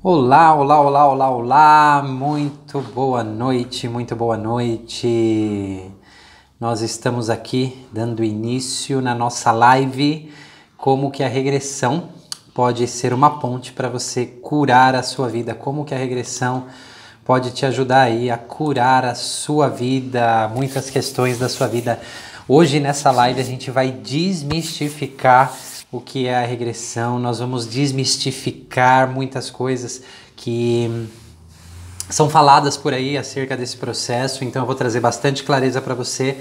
Olá, olá, olá, olá, olá, muito boa noite, muito boa noite. Nós estamos aqui dando início na nossa live como que a regressão pode ser uma ponte para você curar a sua vida, como que a regressão pode te ajudar aí a curar a sua vida, muitas questões da sua vida. Hoje nessa live a gente vai desmistificar o que é a regressão, nós vamos desmistificar muitas coisas que são faladas por aí acerca desse processo, então eu vou trazer bastante clareza para você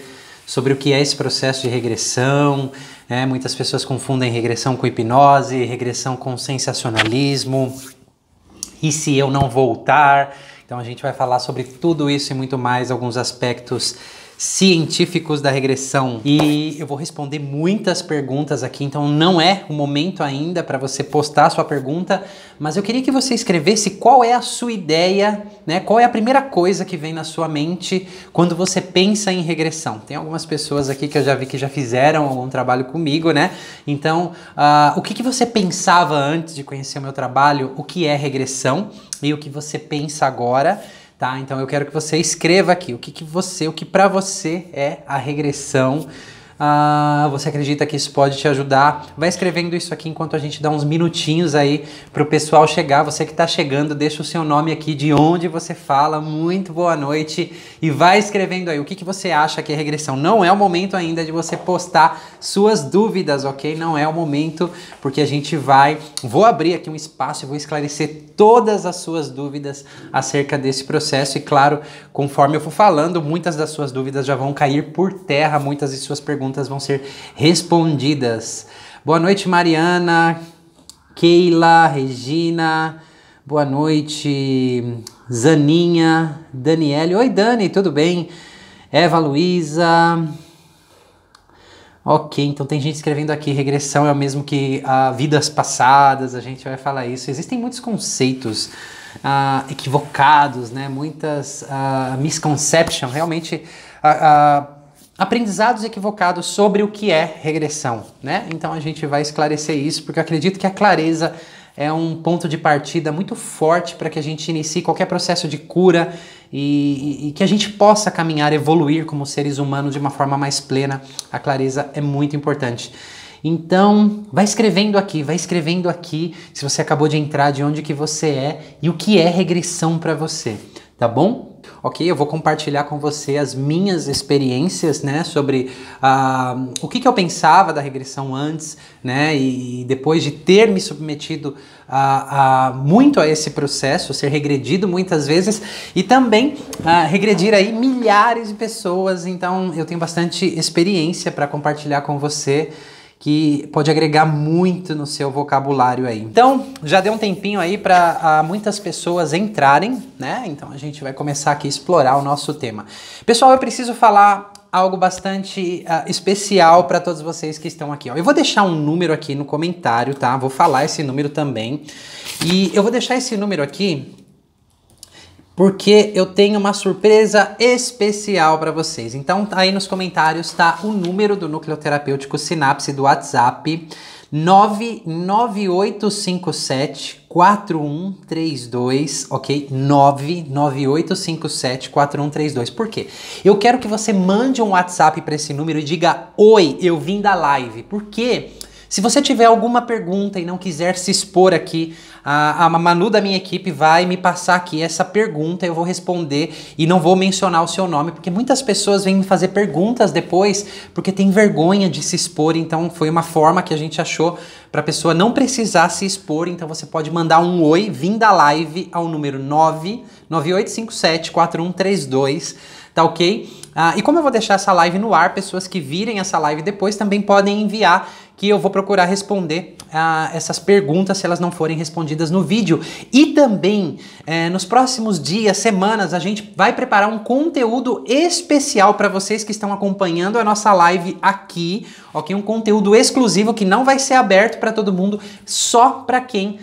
sobre o que é esse processo de regressão, né? Muitas pessoas confundem regressão com hipnose, regressão com sensacionalismo, e se eu não voltar? Então a gente vai falar sobre tudo isso e muito mais, alguns aspectos científicos da regressão. E eu vou responder muitas perguntas aqui, então não é o momento ainda para você postar a sua pergunta, mas eu queria que você escrevesse qual é a sua ideia, né? Qual é a primeira coisa que vem na sua mente quando você pensa em regressão. Tem algumas pessoas aqui que eu já vi que já fizeram algum trabalho comigo, né? Então, o que você pensava antes de conhecer o meu trabalho? O que é regressão e o que você pensa agora? Tá? Então eu quero que você escreva aqui o que para você é a regressão. Você acredita que isso pode te ajudar? Vai escrevendo isso aqui enquanto a gente dá uns minutinhos aí pro pessoal chegar. Você que tá chegando, deixa o seu nome aqui, de onde você fala, muito boa noite, e vai escrevendo aí o que você acha que é regressão. Não é o momento ainda de você postar suas dúvidas, ok? Não é o momento, porque a gente vou abrir aqui um espaço e vou esclarecer todas as suas dúvidas acerca desse processo, e claro, conforme eu for falando, muitas das suas dúvidas já vão cair por terra, muitas de suas perguntas vão ser respondidas. Boa noite, Mariana, Keila, Regina, boa noite, Zaninha, Daniele. Oi, Dani, tudo bem? Eva Luísa. Ok, então tem gente escrevendo aqui, regressão é o mesmo que vidas passadas, a gente vai falar isso. Existem muitos conceitos equivocados, né? Muitas misconceptions, realmente aprendizados equivocados sobre o que é regressão, né? Então a gente vai esclarecer isso, porque eu acredito que a clareza é um ponto de partida muito forte para que a gente inicie qualquer processo de cura e que a gente possa caminhar, evoluir como seres humanos de uma forma mais plena. A clareza é muito importante. Então, vai escrevendo aqui se você acabou de entrar, de onde que você é e o que é regressão para você, tá bom? Ok, eu vou compartilhar com você as minhas experiências, né, sobre o que eu pensava da regressão antes, né, e depois de ter me submetido muito a esse processo, ser regredido muitas vezes, e também regredir aí milhares de pessoas. Então eu tenho bastante experiência para compartilhar com você, que pode agregar muito no seu vocabulário aí. Então, já deu um tempinho aí para muitas pessoas entrarem, né? Então a gente vai começar aqui a explorar o nosso tema. Pessoal, eu preciso falar algo bastante especial para todos vocês que estão aqui, ó. Eu vou deixar um número aqui no comentário, tá? Vou falar esse número também. E eu vou deixar esse número aqui porque eu tenho uma surpresa especial para vocês. Então, aí nos comentários tá o número do Núcleo Terapêutico Sinapse do WhatsApp, 99857-4132, ok? 99857-4132. Por quê? Eu quero que você mande um WhatsApp para esse número e diga: oi, eu vim da live. Por quê? Se você tiver alguma pergunta e não quiser se expor aqui, a Manu da minha equipe vai me passar aqui essa pergunta, eu vou responder e não vou mencionar o seu nome, porque muitas pessoas vêm me fazer perguntas depois porque tem vergonha de se expor. Então foi uma forma que a gente achou para a pessoa não precisar se expor. Então você pode mandar um oi, vim da live, ao número 99857-4132. Tá ok? E como eu vou deixar essa live no ar, pessoas que virem essa live depois também podem enviar, que eu vou procurar responder essas perguntas se elas não forem respondidas no vídeo. E também, nos próximos dias, semanas, a gente vai preparar um conteúdo especial para vocês que estão acompanhando a nossa live aqui, ok? Um conteúdo exclusivo que não vai ser aberto para todo mundo, só para quem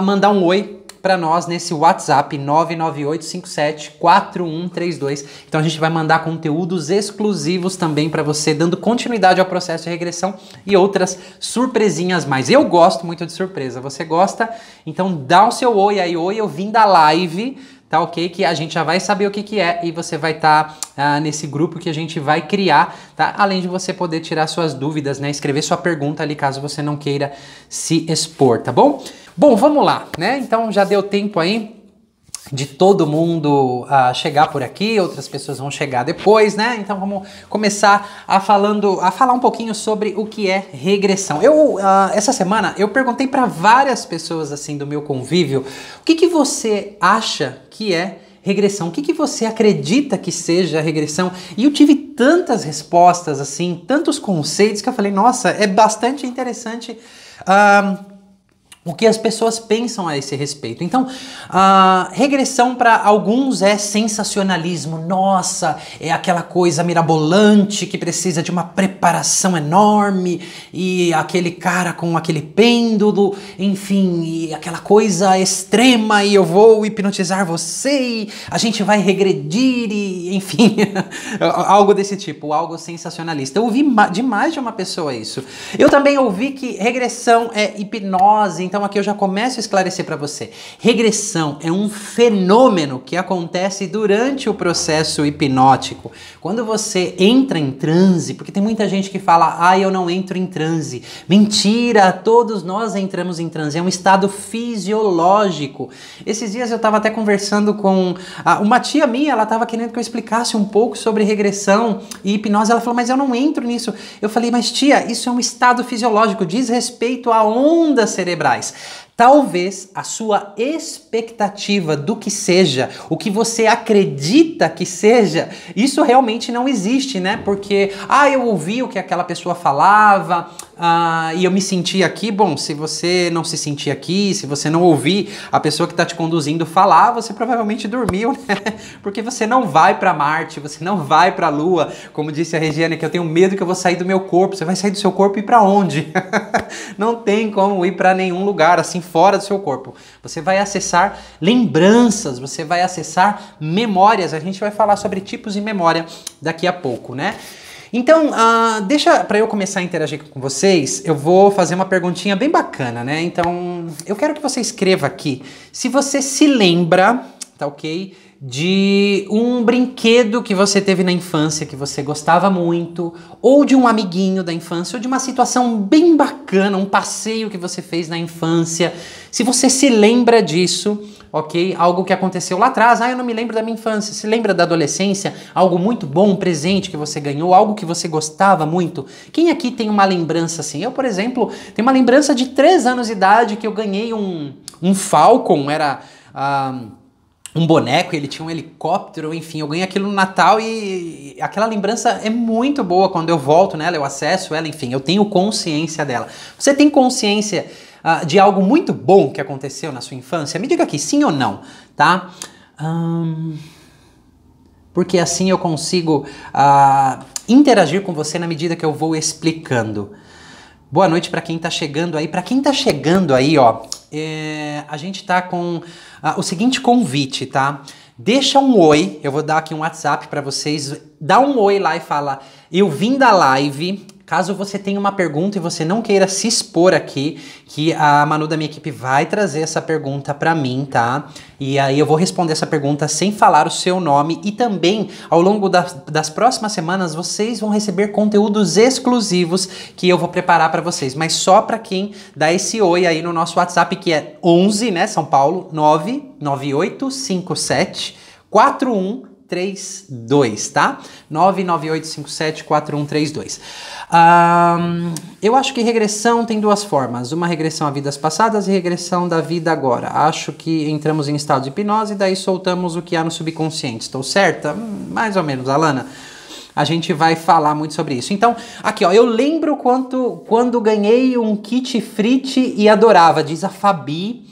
mandar um oi para nós nesse WhatsApp 998574132. Então a gente vai mandar conteúdos exclusivos também para você, dando continuidade ao processo de regressão e outras surpresinhas mais. Eu gosto muito de surpresa. Você gosta? Então dá o seu oi aí, oi, eu vim da live. Tá ok? Que a gente já vai saber o que é e você vai estar nesse grupo que a gente vai criar, tá? Além de você poder tirar suas dúvidas, né? Escrever sua pergunta ali caso você não queira se expor, tá bom? Bom, vamos lá, né? Então já deu tempo aí de todo mundo chegar por aqui, outras pessoas vão chegar depois, né? Então vamos começar a falar um pouquinho sobre o que é regressão. Essa semana eu perguntei para várias pessoas assim do meu convívio, o que você acha que é regressão? O que você acredita que seja regressão? E eu tive tantas respostas assim, tantos conceitos que eu falei, nossa, é bastante interessante o que as pessoas pensam a esse respeito. Então, regressão para alguns é sensacionalismo. Nossa, é aquela coisa mirabolante que precisa de uma preparação enorme e aquele cara com aquele pêndulo, enfim, e aquela coisa extrema e eu vou hipnotizar você e a gente vai regredir e, enfim, algo desse tipo, algo sensacionalista. Eu ouvi de mais de uma pessoa isso. Eu também ouvi que regressão é hipnose. Então aqui eu já começo a esclarecer para você. Regressão é um fenômeno que acontece durante o processo hipnótico. Quando você entra em transe, porque tem muita gente que fala, eu não entro em transe. Mentira, todos nós entramos em transe. É um estado fisiológico. Esses dias eu estava até conversando com uma tia minha, ela estava querendo que eu explicasse um pouco sobre regressão e hipnose. Ela falou, mas eu não entro nisso. Eu falei, mas tia, isso é um estado fisiológico, diz respeito a ondas cerebrais. Talvez a sua expectativa do que seja, o que você acredita que seja, isso realmente não existe, né? Porque, eu ouvi o que aquela pessoa falava, e eu me senti aqui. Bom, se você não se sentir aqui, se você não ouvir a pessoa que está te conduzindo falar, você provavelmente dormiu, né? Porque você não vai para Marte, você não vai para a Lua, como disse a Regiane, que eu tenho medo que eu vou sair do meu corpo. Você vai sair do seu corpo e ir para onde? Não tem como ir para nenhum lugar assim fora do seu corpo. Você vai acessar lembranças, você vai acessar memórias. A gente vai falar sobre tipos de memória daqui a pouco, né? Então, deixa para eu começar a interagir com vocês, eu vou fazer uma perguntinha bem bacana, né? Então, eu quero que você escreva aqui se você se lembra, tá ok? De um brinquedo que você teve na infância, que você gostava muito, ou de um amiguinho da infância, ou de uma situação bem bacana, um passeio que você fez na infância. Se você se lembra disso, ok? Algo que aconteceu lá atrás, eu não me lembro da minha infância. Se lembra da adolescência? Algo muito bom, um presente que você ganhou, algo que você gostava muito? Quem aqui tem uma lembrança assim? Eu, por exemplo, tenho uma lembrança de 3 anos de idade que eu ganhei um Falcon, era um boneco, ele tinha um helicóptero, enfim, eu ganhei aquilo no Natal e aquela lembrança é muito boa. Quando eu volto nela, eu acesso ela, enfim, eu tenho consciência dela. Você tem consciência de algo muito bom que aconteceu na sua infância? Me diga aqui, sim ou não, tá? Porque assim eu consigo interagir com você na medida que eu vou explicando. Boa noite para quem tá chegando aí. Para quem tá chegando aí, a gente tá com o seguinte convite, tá? Deixa um oi, eu vou dar aqui um WhatsApp para vocês. Dá um oi lá e fala, eu vim da live. Caso você tenha uma pergunta e você não queira se expor aqui, que a Manu da minha equipe vai trazer essa pergunta pra mim, tá? E aí eu vou responder essa pergunta sem falar o seu nome e também, ao longo das próximas semanas, vocês vão receber conteúdos exclusivos que eu vou preparar pra vocês, mas só pra quem dá esse oi aí no nosso WhatsApp, que é 11, né, São Paulo, 99857 4132, tá? 998574132. Eu acho que regressão tem 2 formas. Uma regressão a vidas passadas e regressão da vida agora. Acho que entramos em estado de hipnose e daí soltamos o que há no subconsciente. Estou certa? Mais ou menos, Alana. A gente vai falar muito sobre isso. Então, aqui, eu lembro quando ganhei um kit frite e adorava, diz a Fabi.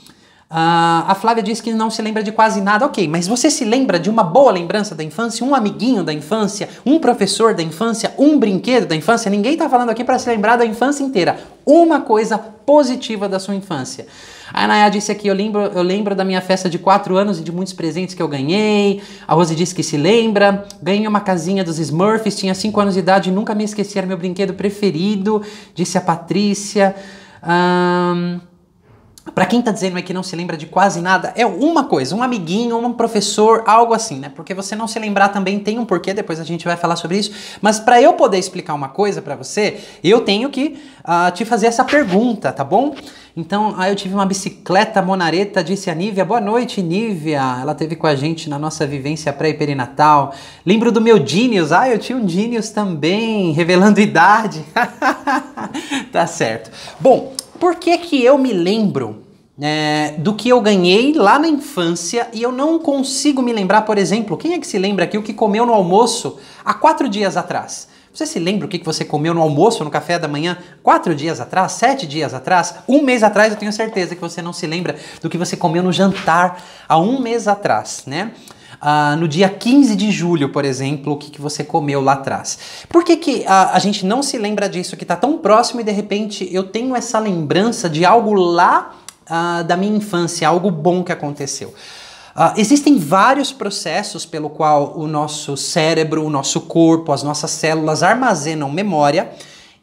A Flávia disse que não se lembra de quase nada. Ok, mas você se lembra de uma boa lembrança da infância? Um amiguinho da infância? Um professor da infância? Um brinquedo da infância? Ninguém está falando aqui para se lembrar da infância inteira. Uma coisa positiva da sua infância. A Naya disse aqui, eu lembro da minha festa de 4 anos e de muitos presentes que eu ganhei. A Rose disse que se lembra. Ganhei uma casinha dos Smurfs, tinha 5 anos de idade e nunca me esqueci, era meu brinquedo preferido, disse a Patrícia. Pra quem tá dizendo aí que não se lembra de quase nada, é uma coisa, um amiguinho, um professor, algo assim, né? Porque você não se lembrar também tem um porquê, depois a gente vai falar sobre isso. Mas pra eu poder explicar uma coisa pra você, eu tenho que te fazer essa pergunta, tá bom? Então, eu tive uma bicicleta monareta, disse a Nívia. Boa noite, Nívia. Ela esteve com a gente na nossa vivência pré e perinatal. Lembro do meu Genius. Eu tinha um Genius também, revelando idade. Tá certo. Bom, por que eu me lembro do que eu ganhei lá na infância e eu não consigo me lembrar, por exemplo, quem é que se lembra aqui o que comeu no almoço há 4 dias atrás? Você se lembra o que você comeu no almoço, no café da manhã, 4 dias atrás, 7 dias atrás, 1 mês atrás? Eu tenho certeza que você não se lembra do que você comeu no jantar há 1 mês atrás, né? No dia 15 de julho, por exemplo, o que você comeu lá atrás. Por que a gente não se lembra disso, que está tão próximo e de repente eu tenho essa lembrança de algo lá da minha infância, algo bom que aconteceu? Existem vários processos pelo qual o nosso cérebro, o nosso corpo, as nossas células armazenam memória.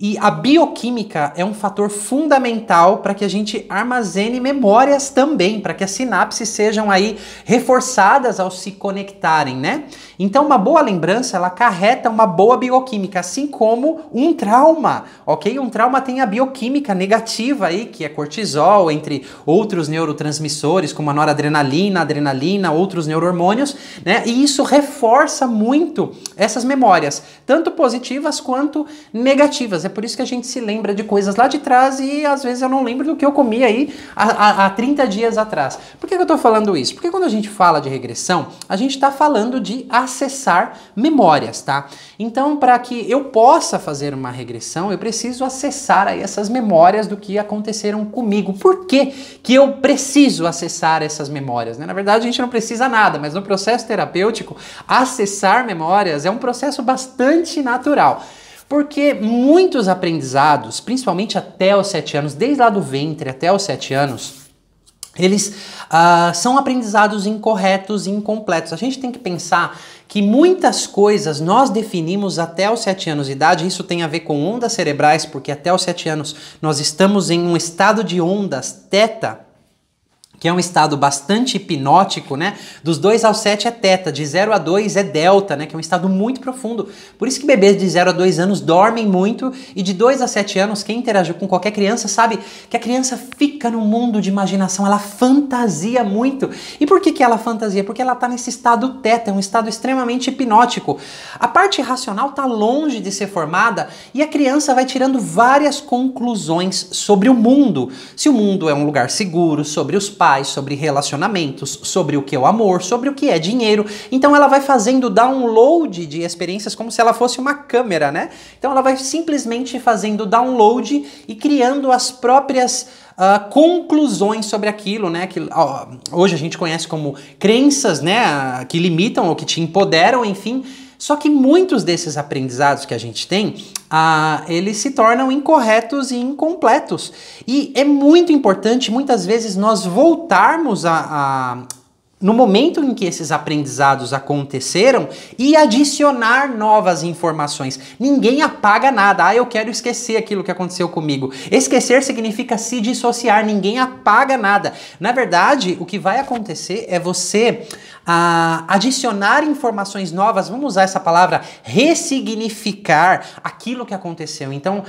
E a bioquímica é um fator fundamental para que a gente armazene memórias também, para que as sinapses sejam aí reforçadas ao se conectarem, né? Então uma boa lembrança, ela acarreta uma boa bioquímica, assim como um trauma, ok? Um trauma tem a bioquímica negativa aí, que é cortisol, entre outros neurotransmissores, como a noradrenalina, adrenalina, outros neurohormônios, né? E isso reforça muito essas memórias, tanto positivas quanto negativas. É por isso que a gente se lembra de coisas lá de trás e às vezes eu não lembro do que eu comi aí há 30 dias atrás. Por que eu tô falando isso? Porque quando a gente fala de regressão, a gente está falando de acessar memórias, tá? Então, para que eu possa fazer uma regressão, eu preciso acessar aí essas memórias do que aconteceram comigo. Por que que eu preciso acessar essas memórias, né? Na verdade, a gente não precisa nada, mas no processo terapêutico, acessar memórias é um processo bastante natural. Porque muitos aprendizados, principalmente até os 7 anos, desde lá do ventre até os 7 anos, eles são aprendizados incorretos e incompletos. A gente tem que pensar que muitas coisas nós definimos até os 7 anos de idade. Isso tem a ver com ondas cerebrais, porque até os 7 anos nós estamos em um estado de ondas teta, que é um estado bastante hipnótico, né? Dos 2 aos 7 é teta, de 0 a 2 é delta, né? Que é um estado muito profundo. Por isso que bebês de 0 a 2 anos dormem muito e de 2 a 7 anos, quem interagiu com qualquer criança sabe que a criança fica no mundo de imaginação, ela fantasia muito. E por que ela fantasia? Porque ela está nesse estado teta, é um estado extremamente hipnótico. A parte racional está longe de ser formada e a criança vai tirando várias conclusões sobre o mundo. Se o mundo é um lugar seguro, sobre os pais, sobre relacionamentos, sobre o que é o amor, sobre o que é dinheiro. Então ela vai fazendo download de experiências como se ela fosse uma câmera, né? Então ela vai simplesmente fazendo download e criando as próprias conclusões sobre aquilo, né? Que hoje a gente conhece como crenças, né? Que limitam ou que te empoderam, enfim. Só que muitos desses aprendizados que a gente tem, eles se tornam incorretos e incompletos. E é muito importante, muitas vezes, nós voltarmos no momento em que esses aprendizados aconteceram e adicionar novas informações. Ninguém apaga nada. Eu quero esquecer aquilo que aconteceu comigo. Esquecer significa se dissociar. Ninguém apaga nada. Na verdade, o que vai acontecer é você adicionar informações novas, vamos usar essa palavra, ressignificar aquilo que aconteceu. Então,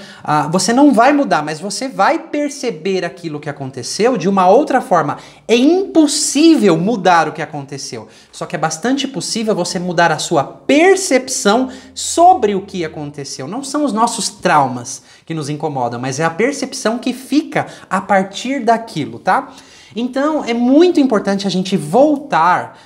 você não vai mudar, mas você vai perceber aquilo que aconteceu de uma outra forma. É impossível mudar o que aconteceu, só que é bastante possível você mudar a sua percepção sobre o que aconteceu. Não são os nossos traumas que nos incomodam, mas é a percepção que fica a partir daquilo, tá? Então, é muito importante a gente voltar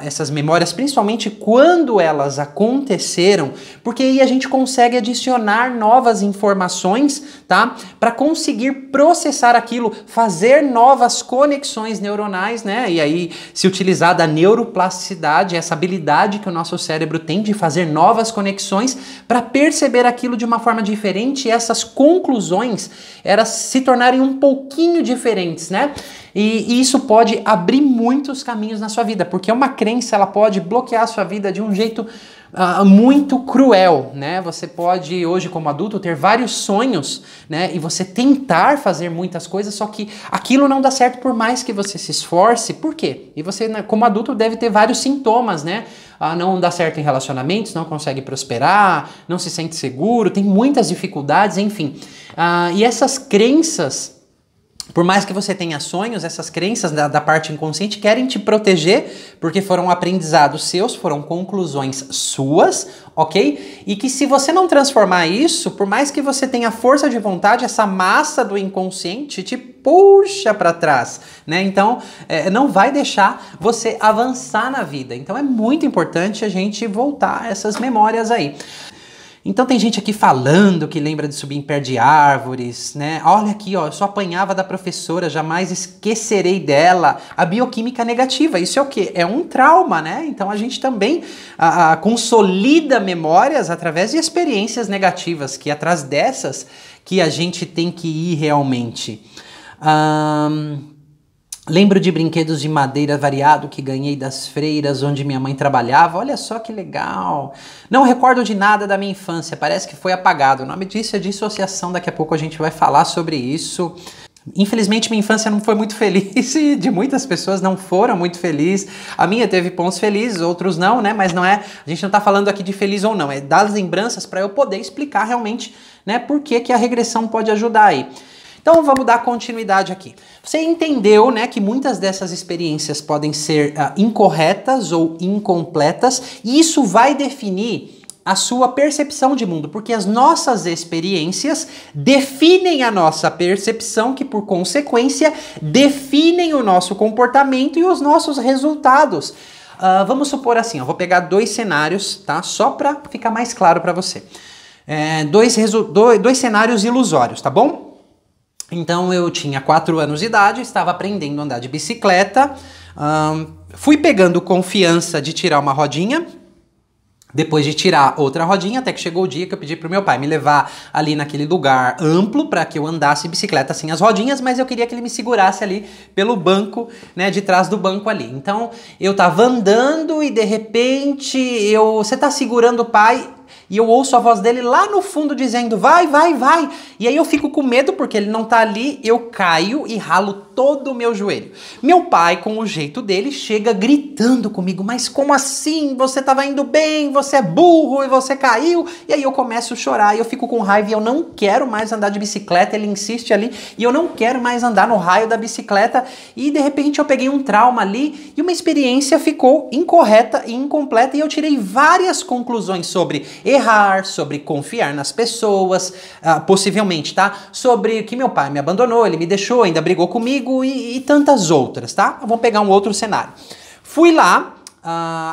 essas memórias, principalmente quando elas aconteceram, porque aí a gente consegue adicionar novas informações, tá? Para conseguir processar aquilo, fazer novas conexões neuronais, né? E aí se utilizar da neuroplasticidade, essa habilidade que o nosso cérebro tem de fazer novas conexões para perceber aquilo de uma forma diferente e essas conclusões elas se tornarem um pouquinho diferentes, né? E isso pode abrir muitos caminhos na sua vida, porque uma crença ela pode bloquear a sua vida de um jeito muito cruel, né? Você pode hoje como adulto ter vários sonhos, né? E você tentar fazer muitas coisas, só que aquilo não dá certo por mais que você se esforce. Por quê? E você, né, como adulto, deve ter vários sintomas, né? Não dá certo em relacionamentos, não consegue prosperar, não se sente seguro, tem muitas dificuldades, enfim. E essas crenças, por mais que você tenha sonhos, essas crenças da parte inconsciente querem te proteger, porque foram aprendizados seus, foram conclusões suas, ok? E que se você não transformar isso, por mais que você tenha força de vontade, essa massa do inconsciente te puxa para trás, né? Então, não vai deixar você avançar na vida. Então, é muito importante a gente voltar a essas memórias aí. Então tem gente aqui falando que lembra de subir em pé de árvores, né? Olha aqui, ó, eu só apanhava da professora, jamais esquecerei dela. A bioquímica negativa, isso é o quê? É um trauma, né? Então a gente também consolida memórias através de experiências negativas, que é atrás dessas que a gente tem que ir realmente. Lembro de brinquedos de madeira variado que ganhei das freiras onde minha mãe trabalhava. Olha só que legal. Não recordo de nada da minha infância, parece que foi apagado. O nome disso é dissociação, daqui a pouco a gente vai falar sobre isso. Infelizmente minha infância não foi muito feliz e de muitas pessoas não foram muito felizes. A minha teve pontos felizes, outros não, né? Mas não é, a gente não tá falando aqui de feliz ou não, é das lembranças para eu poder explicar realmente, né, por que a regressão pode ajudar aí. Então vamos dar continuidade aqui. Você entendeu, né, que muitas dessas experiências podem ser incorretas ou incompletas, e isso vai definir a sua percepção de mundo, porque as nossas experiências definem a nossa percepção, que por consequência definem o nosso comportamento e os nossos resultados. Vamos supor assim, eu vou pegar dois cenários, tá? Só para ficar mais claro para você. Dois cenários ilusórios, tá bom? Então eu tinha 4 anos de idade, estava aprendendo a andar de bicicleta, fui pegando confiança de tirar uma rodinha, depois de tirar outra rodinha, até que chegou o dia que eu pedi pro meu pai me levar ali naquele lugar amplo para que eu andasse bicicleta sem as rodinhas, mas eu queria que ele me segurasse ali pelo banco, né, de trás do banco ali. Então eu tava andando e de repente você tá segurando o pai, e eu ouço a voz dele lá no fundo dizendo, vai, vai, vai. E aí eu fico com medo porque ele não tá ali, eu caio e ralo todo o meu joelho. Meu pai, com o jeito dele, chega gritando comigo, mas como assim? Você tava indo bem, você é burro e você caiu. E aí eu começo a chorar e eu fico com raiva e eu não quero mais andar de bicicleta, ele insiste ali e eu não quero mais andar no raio da bicicleta. E de repente eu peguei um trauma ali e uma experiência ficou incorreta e incompleta e eu tirei várias conclusões sobre errar, sobre confiar nas pessoas, possivelmente, tá? Sobre que meu pai me abandonou, ele me deixou, ainda brigou comigo e tantas outras, tá? Vamos pegar um outro cenário. Fui lá,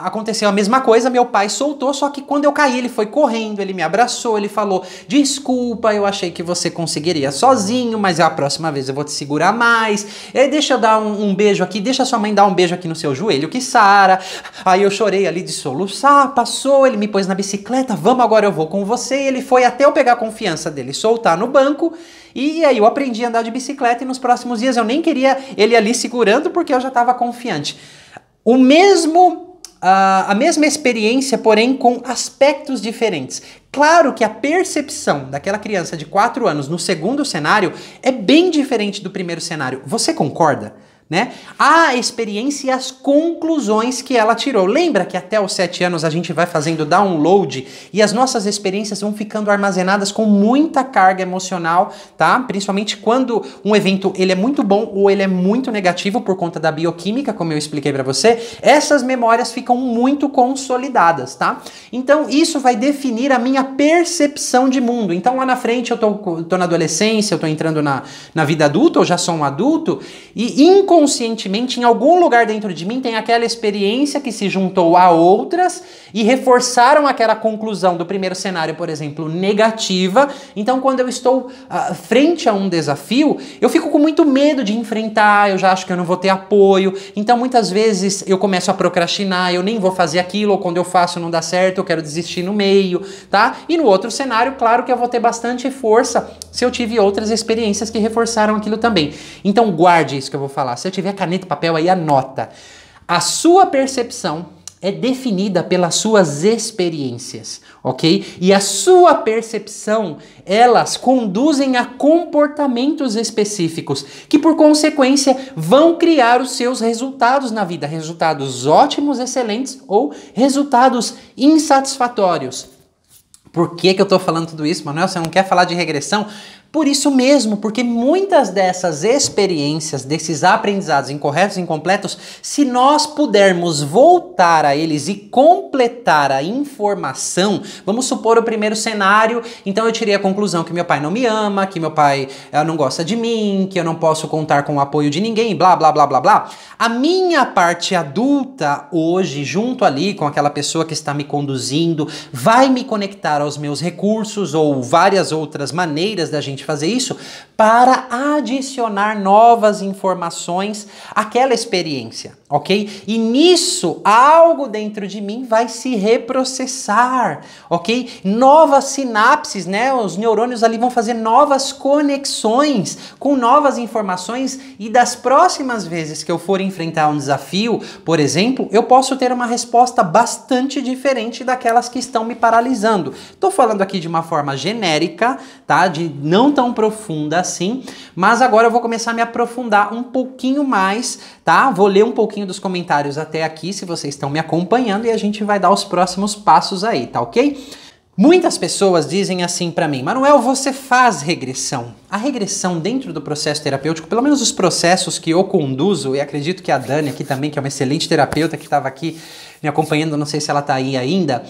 aconteceu a mesma coisa, meu pai soltou, só que quando eu caí ele foi correndo, ele me abraçou, ele falou, desculpa, eu achei que você conseguiria sozinho, mas a próxima vez eu vou te segurar mais, deixa eu dar um beijo aqui, deixa sua mãe dar um beijo aqui no seu joelho que sara. Aí eu chorei ali de soluçar, passou, ele me pôs na bicicleta, vamos, agora eu vou com você, ele foi até eu pegar a confiança dele, soltar no banco, e aí eu aprendi a andar de bicicleta e nos próximos dias eu nem queria ele ali segurando porque eu já estava confiante. A mesma experiência, porém com aspectos diferentes. Claro que a percepção daquela criança de 4 anos no segundo cenário é bem diferente do primeiro cenário. Você concorda? Né? A experiência e as conclusões que ela tirou. Lembra que até os 7 anos a gente vai fazendo download e as nossas experiências vão ficando armazenadas com muita carga emocional, tá? Principalmente quando um evento ele é muito bom ou ele é muito negativo por conta da bioquímica, como eu expliquei pra você, essas memórias ficam muito consolidadas, tá? Então isso vai definir a minha percepção de mundo. Então lá na frente eu tô na adolescência, eu tô entrando na vida adulta, eu já sou um adulto e inconscientemente, em algum lugar dentro de mim, tem aquela experiência que se juntou a outras e reforçaram aquela conclusão do primeiro cenário, por exemplo, negativa. Então, quando eu estou frente a um desafio, eu fico com muito medo de enfrentar, eu já acho que eu não vou ter apoio. Então, muitas vezes, eu começo a procrastinar, eu nem vou fazer aquilo, ou quando eu faço não dá certo, eu quero desistir no meio, tá? E no outro cenário, claro que eu vou ter bastante força se eu tive outras experiências que reforçaram aquilo também. Então guarde isso que eu vou falar. Se eu tiver caneta e papel aí, anota. A sua percepção é definida pelas suas experiências, ok? E a sua percepção, elas conduzem a comportamentos específicos, que por consequência vão criar os seus resultados na vida. Resultados ótimos, excelentes ou resultados insatisfatórios. Por que eu tô falando tudo isso, Manuel? Você não quer falar de regressão? Por isso mesmo, porque muitas dessas experiências, desses aprendizados incorretos e incompletos, se nós pudermos voltar a eles e completar a informação, vamos supor o primeiro cenário, então eu tirei a conclusão que meu pai não me ama, que meu pai não gosta de mim, que eu não posso contar com o apoio de ninguém, blá, blá, blá, blá, blá. A minha parte adulta hoje, junto ali com aquela pessoa que está me conduzindo, vai me conectar aos meus recursos ou várias outras maneiras da gente fazer isso para adicionar novas informações àquela experiência, ok? E nisso, algo dentro de mim vai se reprocessar, ok? Novas sinapses, né? Os neurônios ali vão fazer novas conexões com novas informações e das próximas vezes que eu for enfrentar um desafio, por exemplo, eu posso ter uma resposta bastante diferente daquelas que estão me paralisando. Tô falando aqui de uma forma genérica, tá? De não tão profunda assim, mas agora eu vou começar a me aprofundar um pouquinho mais, tá? Vou ler um pouquinho dos comentários até aqui, se vocês estão me acompanhando, e a gente vai dar os próximos passos aí, tá ok? Muitas pessoas dizem assim pra mim: Manuel, você faz regressão. A regressão dentro do processo terapêutico, pelo menos os processos que eu conduzo, e acredito que a Dani aqui também, que é uma excelente terapeuta que estava aqui me acompanhando, não sei se ela está aí ainda,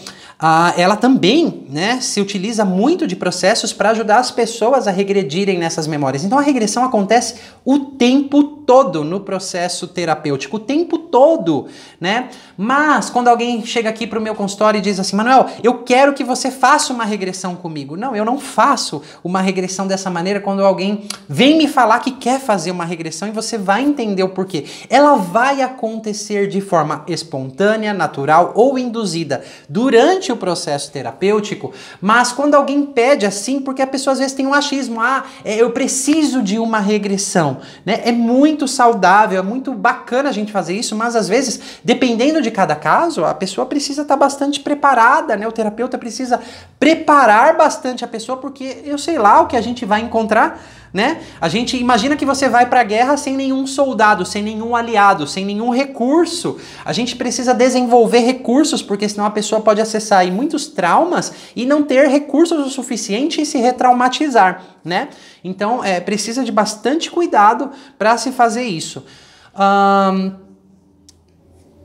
ela também, né, se utiliza muito de processos para ajudar as pessoas a regredirem nessas memórias. Então a regressão acontece o tempo todo no processo terapêutico, o tempo todo, né? Mas quando alguém chega aqui para o meu consultório e diz assim: Manuel, eu quero que você faça uma regressão comigo. Não, eu não faço uma regressão dessa maneira. Quando alguém vem me falar que quer fazer uma regressão, e você vai entender o porquê. Ela vai acontecer de forma espontânea, natural ou induzida durante o processo terapêutico, mas quando alguém pede assim, porque a pessoa às vezes tem um achismo: eu preciso de uma regressão, né? É muito saudável, é muito bacana a gente fazer isso, mas às vezes, dependendo de cada caso, a pessoa precisa estar bastante preparada, né? O terapeuta precisa preparar bastante a pessoa, porque eu sei lá o que a gente vai encontrar, né? A gente imagina que você vai para a guerra sem nenhum soldado, sem nenhum aliado, sem nenhum recurso. A gente precisa desenvolver recursos, porque senão a pessoa pode acessar aí muitos traumas e não ter recursos o suficiente e se retraumatizar, né? Então, precisa de bastante cuidado para se fazer isso.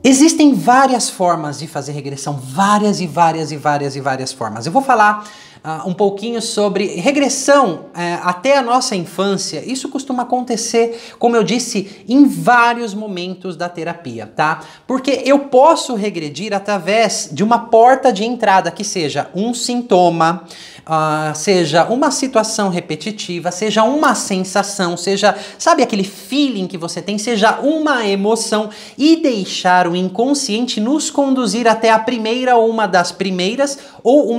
Existem várias formas de fazer regressão, várias formas. Eu vou falar um pouquinho sobre regressão até a nossa infância. Isso costuma acontecer, como eu disse, em vários momentos da terapia, tá? Porque eu posso regredir através de uma porta de entrada, que seja um sintoma, seja uma situação repetitiva, seja uma sensação, seja, sabe, aquele feeling que você tem, seja uma emoção, e deixar o inconsciente nos conduzir até a primeira ou uma das primeiras, ou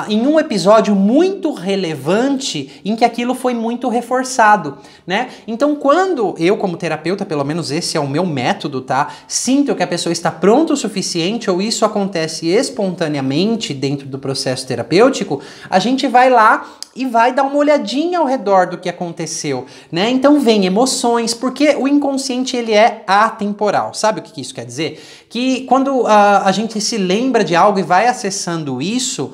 em um episódio muito relevante em que aquilo foi muito reforçado, né? Então, quando eu, como terapeuta, pelo menos esse é o meu método, tá? Sinto que a pessoa está pronta o suficiente, ou isso acontece espontaneamente dentro do processo terapêutico, a gente vai lá e vai dar uma olhadinha ao redor do que aconteceu, né? Então vem emoções, porque o inconsciente ele é atemporal. Sabe o que isso quer dizer? Que quando a gente se lembra de algo e vai acessando isso,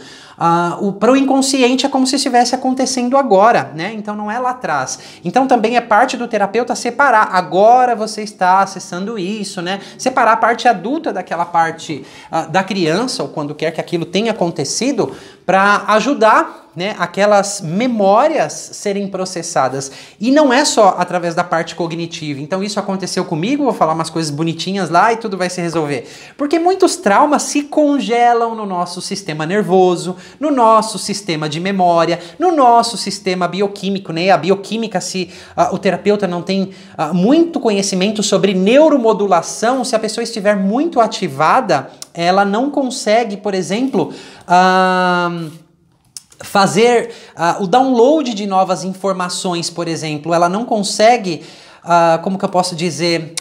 para o inconsciente é como se estivesse acontecendo agora, né? Então não é lá atrás. Então também é parte do terapeuta separar. Agora você está acessando isso, né? Separar a parte adulta daquela parte da criança, ou quando quer que aquilo tenha acontecido, para ajudar né, aquelas memórias serem processadas. E não é só através da parte cognitiva. Então isso aconteceu comigo, vou falar umas coisas bonitinhas lá e tudo vai se resolver. Porque muitos traumas se congelam no nosso sistema nervoso, no nosso sistema de memória, no nosso sistema bioquímico, né? A bioquímica, se o terapeuta não tem muito conhecimento sobre neuromodulação, se a pessoa estiver muito ativada, ela não consegue, por exemplo, fazer o download de novas informações, por exemplo. Ela não consegue, como que eu posso dizer,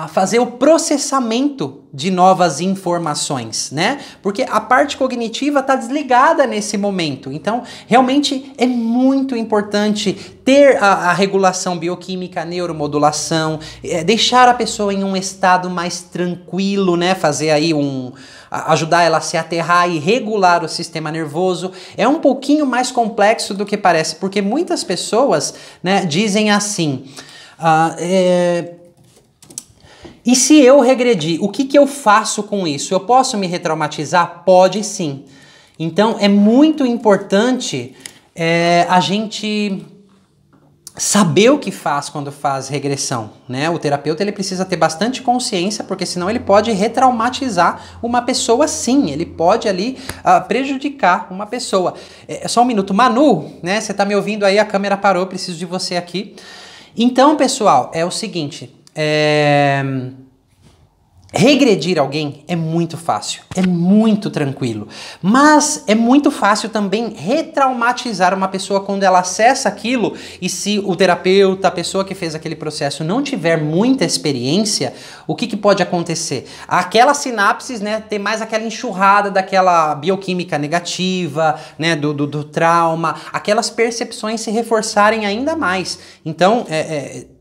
fazer o processamento de novas informações, né? Porque a parte cognitiva está desligada nesse momento. Então, realmente é muito importante ter a regulação bioquímica, a neuromodulação, deixar a pessoa em um estado mais tranquilo, né? Fazer aí ajudar ela a se aterrar e regular o sistema nervoso. É um pouquinho mais complexo do que parece, porque muitas pessoas, né, dizem assim, e se eu regredir, o que eu faço com isso? Eu posso me retraumatizar? Pode sim. Então é muito importante a gente saber o que faz quando faz regressão, né? O terapeuta ele precisa ter bastante consciência, porque senão ele pode retraumatizar uma pessoa sim, ele pode ali prejudicar uma pessoa. Só um minuto, Manu, né? Você tá me ouvindo aí, a câmera parou, preciso de você aqui. Então, pessoal, é o seguinte, regredir alguém é muito fácil, é muito tranquilo, mas é muito fácil também retraumatizar uma pessoa quando ela acessa aquilo, e se o terapeuta, a pessoa que fez aquele processo não tiver muita experiência, o que pode acontecer? Aquelas sinapses, né, ter mais aquela enxurrada daquela bioquímica negativa, né, do trauma, aquelas percepções se reforçarem ainda mais. Então,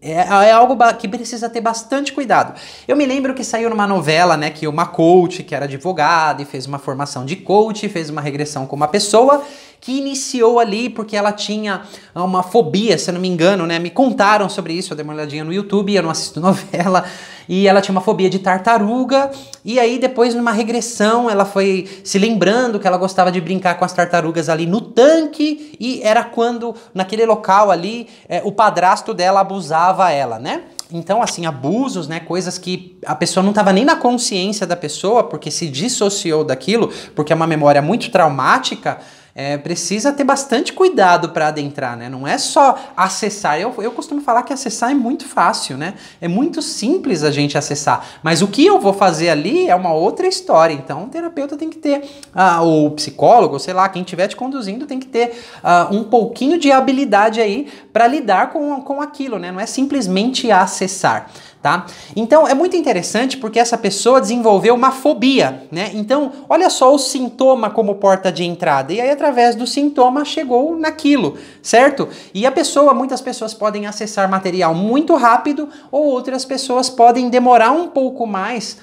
é algo que precisa ter bastante cuidado. Eu me lembro que saiu numa novela, né, que uma coach, que era advogada e fez uma formação de coach, fez uma regressão com uma pessoa que iniciou ali porque ela tinha uma fobia, se eu não me engano, né, me contaram sobre isso, eu dei uma olhadinha no YouTube, eu não assisto novela, e ela tinha uma fobia de tartaruga, e aí depois numa regressão ela foi se lembrando que ela gostava de brincar com as tartarugas ali no tanque, e era quando, naquele local ali, o padrasto dela abusava ela, né? Então, assim, abusos, né, coisas que a pessoa não estava nem na consciência da pessoa, porque se dissociou daquilo, porque é uma memória muito traumática, precisa ter bastante cuidado para adentrar, né? Não é só acessar. Eu costumo falar que acessar é muito fácil, né? É muito simples a gente acessar. Mas o que eu vou fazer ali é uma outra história. Então, o terapeuta tem que ter, ou o psicólogo, sei lá, quem estiver te conduzindo tem que ter um pouquinho de habilidade aí para lidar com aquilo, né? Não é simplesmente acessar. Tá? Então é muito interessante porque essa pessoa desenvolveu uma fobia, né? Então olha só o sintoma como porta de entrada, e aí através do sintoma chegou naquilo, certo? E muitas pessoas podem acessar material muito rápido, ou outras pessoas podem demorar um pouco mais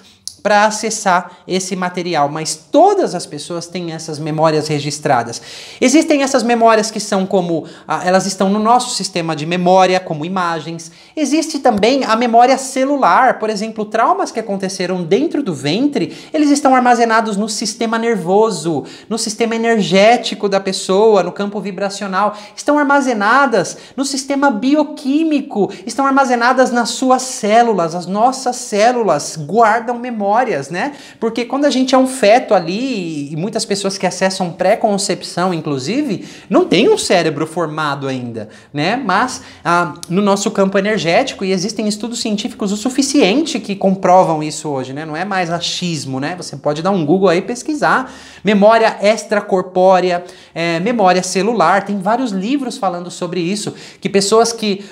para acessar esse material, mas todas as pessoas têm essas memórias registradas. Existem essas memórias que são como, elas estão no nosso sistema de memória, como imagens. Existe também a memória celular, por exemplo, traumas que aconteceram dentro do ventre, eles estão armazenados no sistema nervoso, no sistema energético da pessoa, no campo vibracional, estão armazenadas no sistema bioquímico, estão armazenadas nas suas células. As nossas células guardam memórias, né? Porque quando a gente é um feto ali, e muitas pessoas que acessam pré-concepção, inclusive, não tem um cérebro formado ainda, né? Mas no nosso campo energético, e existem estudos científicos o suficiente que comprovam isso hoje, né? Não é mais achismo, né? Você pode dar um Google aí e pesquisar. Memória extracorpórea, memória celular, tem vários livros falando sobre isso, que pessoas que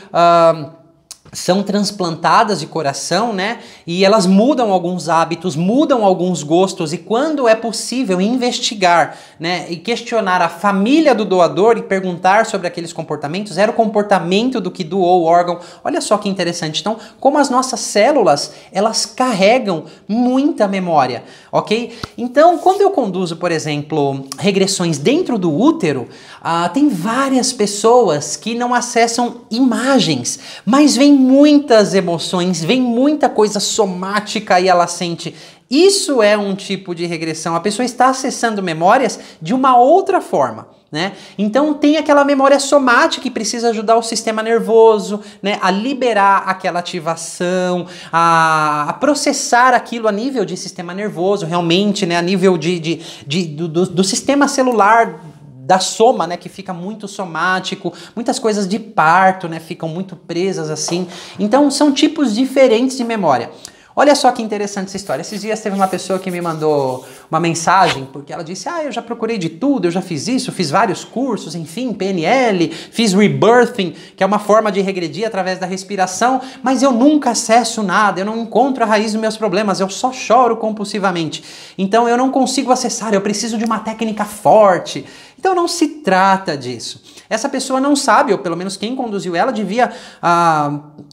são transplantadas de coração, né? E elas mudam alguns hábitos, mudam alguns gostos, e quando é possível investigar, né, e questionar a família do doador e perguntar sobre aqueles comportamentos, era o comportamento do que doou o órgão. Olha só que interessante. Então, como as nossas células, elas carregam muita memória, ok? Então, quando eu conduzo, por exemplo, regressões dentro do útero, tem várias pessoas que não acessam imagens, mas vem muitas emoções, vem muita coisa somática e ela sente. Isso é um tipo de regressão. A pessoa está acessando memórias de uma outra forma. né? Então tem aquela memória somática que precisa ajudar o sistema nervoso, né, a liberar aquela ativação, a processar aquilo a nível de sistema nervoso, realmente, né, a nível do sistema celular, da soma, né, que fica muito somático, muitas coisas de parto, né, ficam muito presas assim. Então são tipos diferentes de memória. Olha só que interessante essa história. Esses dias teve uma pessoa que me mandou uma mensagem, porque ela disse, eu já procurei de tudo, eu já fiz isso, fiz vários cursos, enfim, PNL, fiz rebirthing, que é uma forma de regredir através da respiração, mas eu nunca acesso nada, eu não encontro a raiz dos meus problemas, eu só choro compulsivamente. Então eu não consigo acessar, eu preciso de uma técnica forte. Então não se trata disso. Essa pessoa não sabe, ou pelo menos quem conduziu ela devia,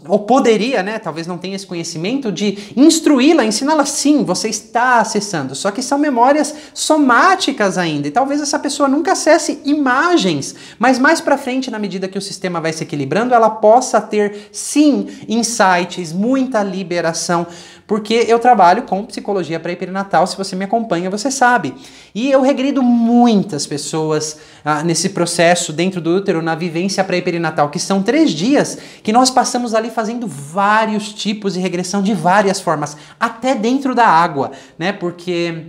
ou poderia, né, talvez não tenha esse conhecimento, de instruí-la, ensiná-la sim, você está acessando. Só que são memórias somáticas ainda, e talvez essa pessoa nunca acesse imagens, mas mais pra frente, na medida que o sistema vai se equilibrando, ela possa ter sim insights, muita liberação, porque eu trabalho com psicologia pré-perinatal, se você me acompanha, você sabe. E eu regrido muitas pessoas nesse processo dentro do útero, na vivência pré-perinatal, que são 3 dias que nós passamos ali fazendo vários tipos de regressão de várias formas, até dentro da água, né? Porque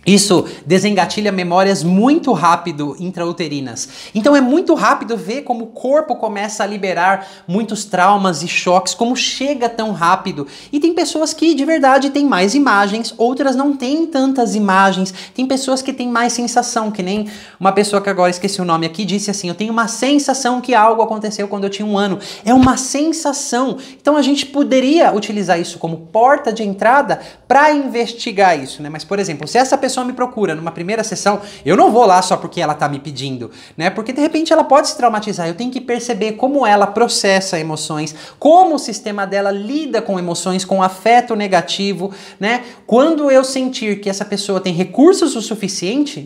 isso desengatilha memórias muito rápido intrauterinas. Então é muito rápido ver como o corpo começa a liberar muitos traumas e choques, como chega tão rápido. E tem pessoas que de verdade têm mais imagens, outras não têm tantas imagens. Tem pessoas que têm mais sensação, que nem uma pessoa que agora esqueci o nome aqui, disse assim, eu tenho uma sensação que algo aconteceu quando eu tinha 1 ano. É uma sensação. Então a gente poderia utilizar isso como porta de entrada para investigar isso, né? Mas, por exemplo, se essa pessoa me procura numa primeira sessão, eu não vou lá só porque ela tá me pedindo, né? Porque de repente ela pode se traumatizar. Eu tenho que perceber como ela processa emoções, como o sistema dela lida com emoções, com afeto negativo, né? Quando eu sentir que essa pessoa tem recursos o suficiente,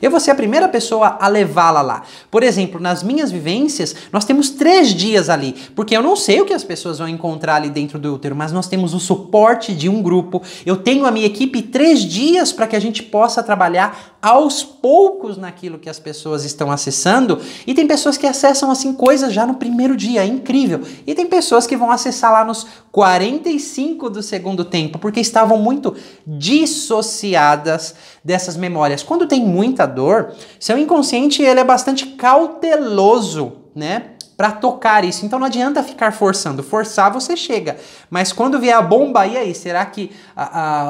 eu vou ser a primeira pessoa a levá-la lá. Por exemplo, nas minhas vivências, nós temos 3 dias ali, porque eu não sei o que as pessoas vão encontrar ali dentro do útero, mas nós temos o suporte de um grupo. Eu tenho a minha equipe 3 dias para que a gente possa trabalhar aos poucos naquilo que as pessoas estão acessando, e tem pessoas que acessam assim coisas já no primeiro dia, é incrível, e tem pessoas que vão acessar lá nos 45 do segundo tempo, porque estavam muito dissociadas dessas memórias. Quando tem muita dor, seu inconsciente ele é bastante cauteloso, né? Para tocar isso. Então não adianta ficar forçando. Forçar você chega. Mas quando vier a bomba, e aí? Será que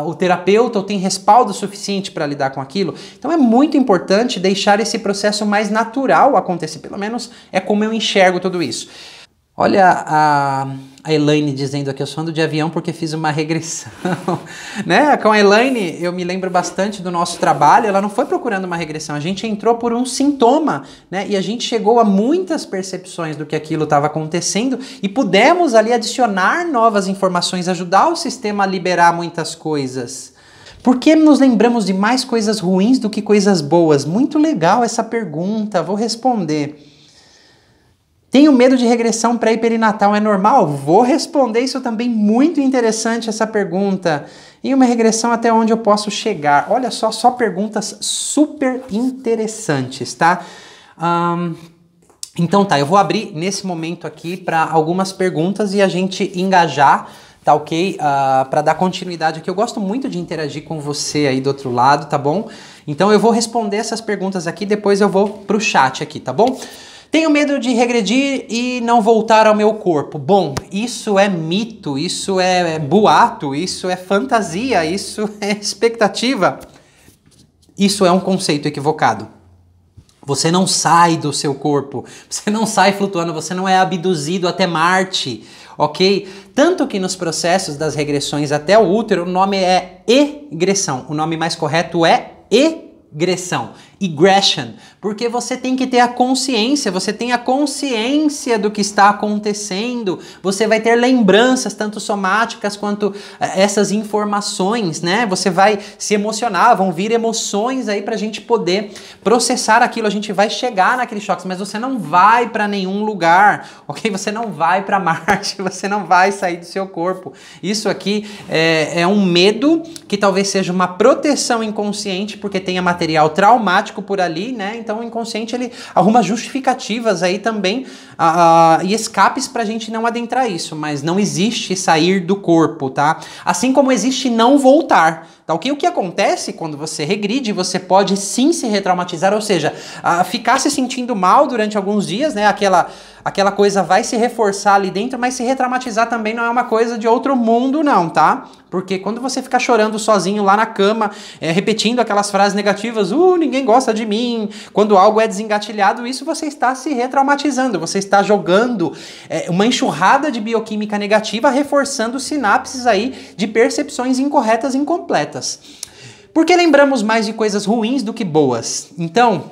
o terapeuta tem respaldo suficiente para lidar com aquilo? Então é muito importante deixar esse processo mais natural acontecer. Pelo menos é como eu enxergo tudo isso. Olha a Elaine dizendo aqui, eu só ando de avião porque fiz uma regressão, né? Com a Elaine, eu me lembro bastante do nosso trabalho, ela não foi procurando uma regressão, a gente entrou por um sintoma, né? E a gente chegou a muitas percepções do que aquilo estava acontecendo e pudemos ali adicionar novas informações, ajudar o sistema a liberar muitas coisas. Por que nos lembramos de mais coisas ruins do que coisas boas? Muito legal essa pergunta, vou responder. Tenho medo de regressão pré e perinatal, é normal? Vou responder isso também, muito interessante essa pergunta. E uma regressão até onde eu posso chegar? Olha só perguntas super interessantes, tá? Então tá, eu vou abrir nesse momento aqui para algumas perguntas e a gente engajar, tá ok? Para dar continuidade aqui, eu gosto muito de interagir com você aí do outro lado, tá bom? Então eu vou responder essas perguntas aqui, depois eu vou pro chat aqui, tá bom? Tenho medo de regredir e não voltar ao meu corpo. Bom, isso é mito, isso é boato, isso é fantasia, isso é expectativa. Isso é um conceito equivocado. Você não sai do seu corpo, você não sai flutuando, você não é abduzido até Marte, ok? Tanto que nos processos das regressões até o útero, o nome é egressão. O nome mais correto é egressão. Egression, porque você tem que ter a consciência, você tem a consciência do que está acontecendo, você vai ter lembranças, tanto somáticas quanto essas informações, né? Você vai se emocionar, vão vir emoções aí pra gente poder processar aquilo, a gente vai chegar naqueles choques, mas você não vai pra nenhum lugar, ok? Você não vai pra Marte, você não vai sair do seu corpo. Isso aqui é um medo que talvez seja uma proteção inconsciente, porque tenha material traumático automático por ali, né? Então o inconsciente ele arruma justificativas aí também e escapes pra gente não adentrar isso, mas não existe sair do corpo, tá? Assim como existe não voltar, tá? O que acontece quando você regride, você pode sim se retraumatizar, ou seja, ficar se sentindo mal durante alguns dias, né? Aquela coisa vai se reforçar ali dentro, mas se retraumatizar também não é uma coisa de outro mundo não, tá? Porque quando você fica chorando sozinho lá na cama, repetindo aquelas frases negativas, ninguém gosta de mim, quando algo é desengatilhado, isso você está se retraumatizando, você está jogando uma enxurrada de bioquímica negativa, reforçando sinapses aí de percepções incorretas e incompletas. Porque lembramos mais de coisas ruins do que boas. Então,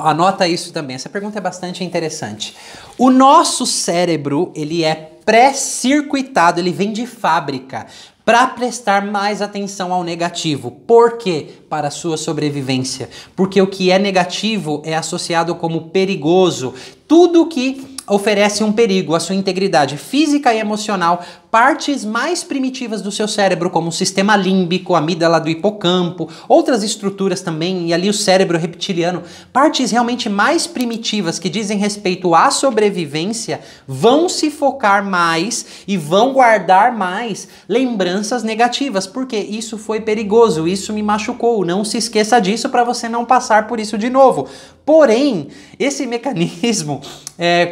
anota isso também, essa pergunta é bastante interessante. O nosso cérebro, ele é pré-circuitado, ele vem de fábrica para prestar mais atenção ao negativo. Por quê? Para a sua sobrevivência. Porque o que é negativo é associado como perigoso. Tudo que oferece um perigo à sua integridade física e emocional, partes mais primitivas do seu cérebro, como o sistema límbico, a amígdala do hipocampo, outras estruturas também, e ali o cérebro reptiliano, partes realmente mais primitivas que dizem respeito à sobrevivência, vão se focar mais e vão guardar mais lembranças negativas, porque isso foi perigoso, isso me machucou, não se esqueça disso para você não passar por isso de novo. Porém, esse mecanismo,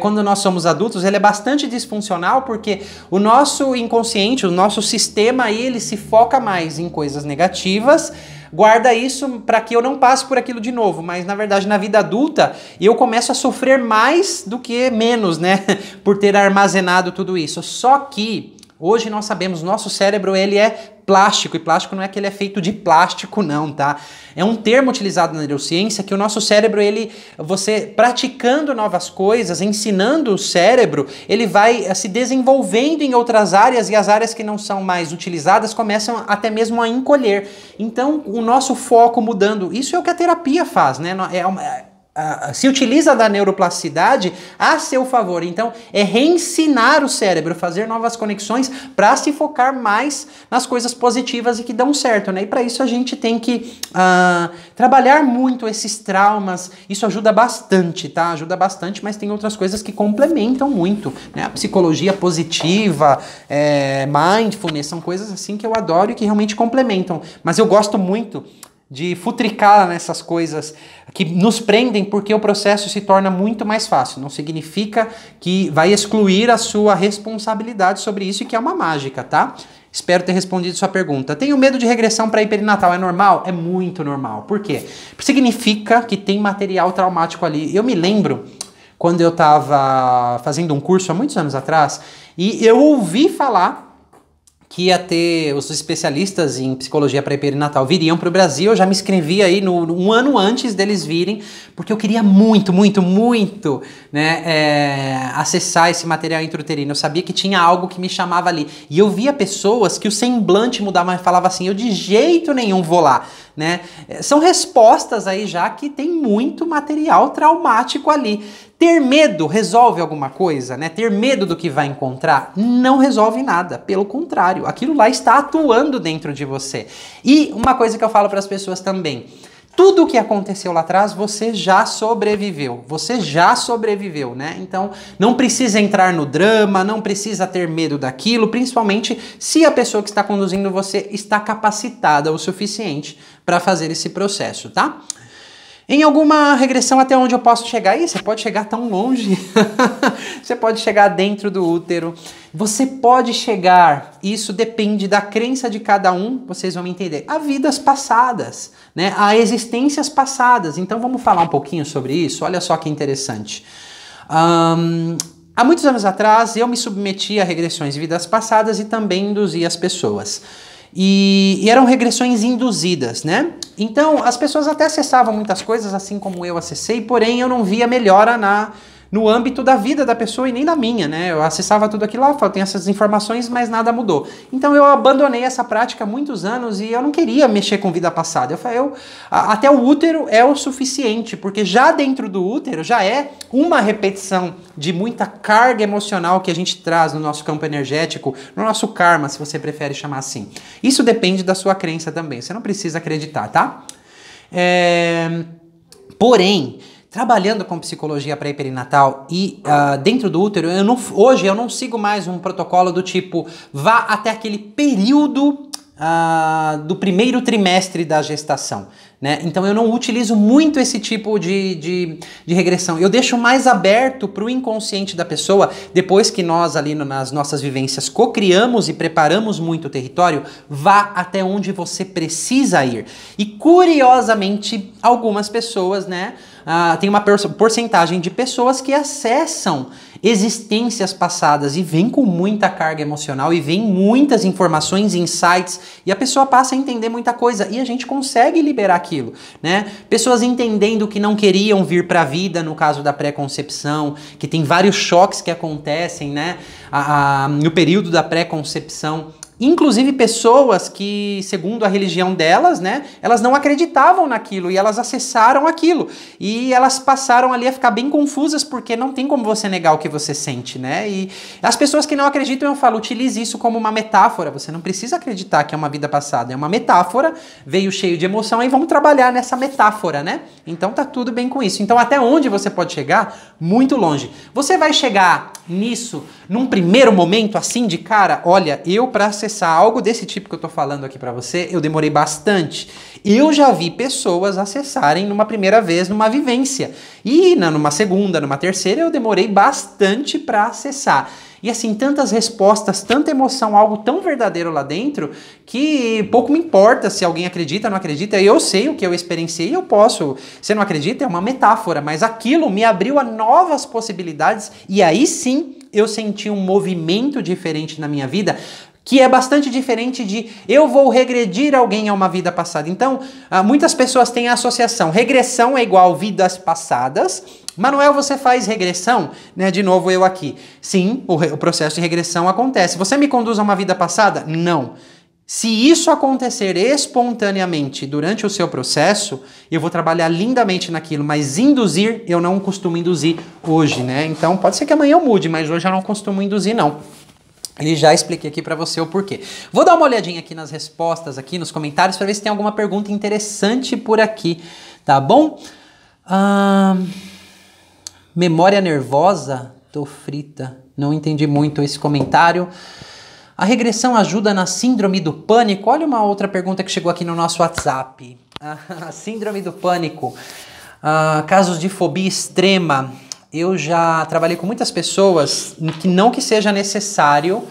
quando nós somos adultos, ele é bastante disfuncional porque o nosso inconsciente, o nosso sistema aí, ele se foca mais em coisas negativas, guarda isso para que eu não passe por aquilo de novo, mas na verdade na vida adulta eu começo a sofrer mais do que menos, né, por ter armazenado tudo isso. Só que hoje nós sabemos, nosso cérebro ele é plástico, e plástico não é que ele é feito de plástico não, tá? É um termo utilizado na neurociência que o nosso cérebro, você praticando novas coisas, ensinando o cérebro, ele vai se desenvolvendo em outras áreas e as áreas que não são mais utilizadas começam até mesmo a encolher. Então, o nosso foco mudando, isso é o que a terapia faz, né? Se utiliza da neuroplasticidade a seu favor. Então, é reensinar o cérebro, fazer novas conexões para se focar mais nas coisas positivas e que dão certo, né? E para isso a gente tem que trabalhar muito esses traumas. Isso ajuda bastante, tá? Ajuda bastante, mas tem outras coisas que complementam muito, né? A psicologia positiva, mindfulness, são coisas assim que eu adoro e que realmente complementam. Mas eu gosto muito de futricar nessas coisas que nos prendem, porque o processo se torna muito mais fácil. Não significa que vai excluir a sua responsabilidade sobre isso e que é uma mágica, tá? Espero ter respondido sua pergunta. Tenho medo de regressão para perinatal. É normal? É muito normal. Por quê? Significa que tem material traumático ali. Eu me lembro quando eu estava fazendo um curso há muitos anos atrás e eu ouvi falar que ia ter os especialistas em psicologia pré-perinatal viriam para o Brasil. Eu já me inscrevi aí um ano antes deles virem, porque eu queria muito, né, acessar esse material intrauterino. Eu sabia que tinha algo que me chamava ali. E eu via pessoas que o semblante mudava e falava assim, eu de jeito nenhum vou lá, né? São respostas aí já que tem muito material traumático ali. Ter medo resolve alguma coisa, né? Ter medo do que vai encontrar não resolve nada. Pelo contrário, aquilo lá está atuando dentro de você. E uma coisa que eu falo para as pessoas também, tudo o que aconteceu lá atrás, você já sobreviveu. Você já sobreviveu, né? Então, não precisa entrar no drama, não precisa ter medo daquilo, principalmente se a pessoa que está conduzindo você está capacitada o suficiente para fazer esse processo, tá? Em alguma regressão até onde eu posso chegar? Você pode chegar tão longe. Você pode chegar dentro do útero. Você pode chegar, isso depende da crença de cada um, vocês vão me entender, a vidas passadas, né? A existências passadas. Então vamos falar um pouquinho sobre isso? Olha só que interessante. Há muitos anos atrás eu me submeti a regressões de vidas passadas e também induzi as pessoas. E eram regressões induzidas, né? Então, as pessoas até acessavam muitas coisas, assim como eu acessei, porém eu não via melhora no âmbito da vida da pessoa e nem da minha, né? Eu acessava tudo aquilo lá, tem essas informações, mas nada mudou. Então eu abandonei essa prática há muitos anos e eu não queria mexer com vida passada. Eu falei, até o útero é o suficiente, porque já dentro do útero já é uma repetição de muita carga emocional que a gente traz no nosso campo energético, no nosso karma, se você prefere chamar assim. Isso depende da sua crença também, você não precisa acreditar, tá? Porém, trabalhando com psicologia pré-perinatal e dentro do útero, hoje eu não sigo mais um protocolo do tipo, vá até aquele período do primeiro trimestre da gestação, né? Então eu não utilizo muito esse tipo de regressão. Eu deixo mais aberto para o inconsciente da pessoa, depois que nós ali nas nossas vivências cocriamos e preparamos muito o território, vá até onde você precisa ir. E curiosamente, algumas pessoas, né? Tem uma porcentagem de pessoas que acessam existências passadas e vem com muita carga emocional e vem muitas informações, insights, e a pessoa passa a entender muita coisa e a gente consegue liberar aquilo, né? Pessoas entendendo que não queriam vir para a vida no caso da pré-concepção, que tem vários choques que acontecem, né? No período da pré-concepção. Inclusive pessoas que, segundo a religião delas, né, elas não acreditavam naquilo e elas acessaram aquilo. E elas passaram ali a ficar bem confusas porque não tem como você negar o que você sente, né? E as pessoas que não acreditam, eu falo, utilize isso como uma metáfora. Você não precisa acreditar que é uma vida passada, é uma metáfora, veio cheio de emoção e vamos trabalhar nessa metáfora, né? Então tá tudo bem com isso. Então até onde você pode chegar? Muito longe. Você vai chegar nisso num primeiro momento, assim de cara? Olha, eu para acessar algo desse tipo que eu tô falando aqui para você, eu demorei bastante. Eu já vi pessoas acessarem numa primeira vez, numa vivência. E numa segunda, numa terceira, eu demorei bastante para acessar. E assim, tantas respostas, tanta emoção, algo tão verdadeiro lá dentro, que pouco me importa se alguém acredita ou não acredita. Eu sei o que eu experienciei e eu posso. Você não acredita? É uma metáfora, mas aquilo me abriu a novas possibilidades e aí sim eu senti um movimento diferente na minha vida, que é bastante diferente de eu vou regredir alguém a uma vida passada. Então, muitas pessoas têm a associação. Regressão é igual vidas passadas. Manuel, você faz regressão? Né? De novo, eu aqui. Sim, o processo de regressão acontece. Você me conduz a uma vida passada? Não. Se isso acontecer espontaneamente durante o seu processo, eu vou trabalhar lindamente naquilo, mas induzir, eu não costumo induzir hoje, né? Então, pode ser que amanhã eu mude, mas hoje eu não costumo induzir, não. E já expliquei aqui para você o porquê. Vou dar uma olhadinha aqui nas respostas, aqui nos comentários, para ver se tem alguma pergunta interessante por aqui, tá bom? Memória nervosa? Tô frita. Não entendi muito esse comentário. A regressão ajuda na síndrome do pânico? Olha uma outra pergunta que chegou aqui no nosso WhatsApp. A síndrome do pânico. Casos de fobia extrema. Eu já trabalhei com muitas pessoas que não que seja necessário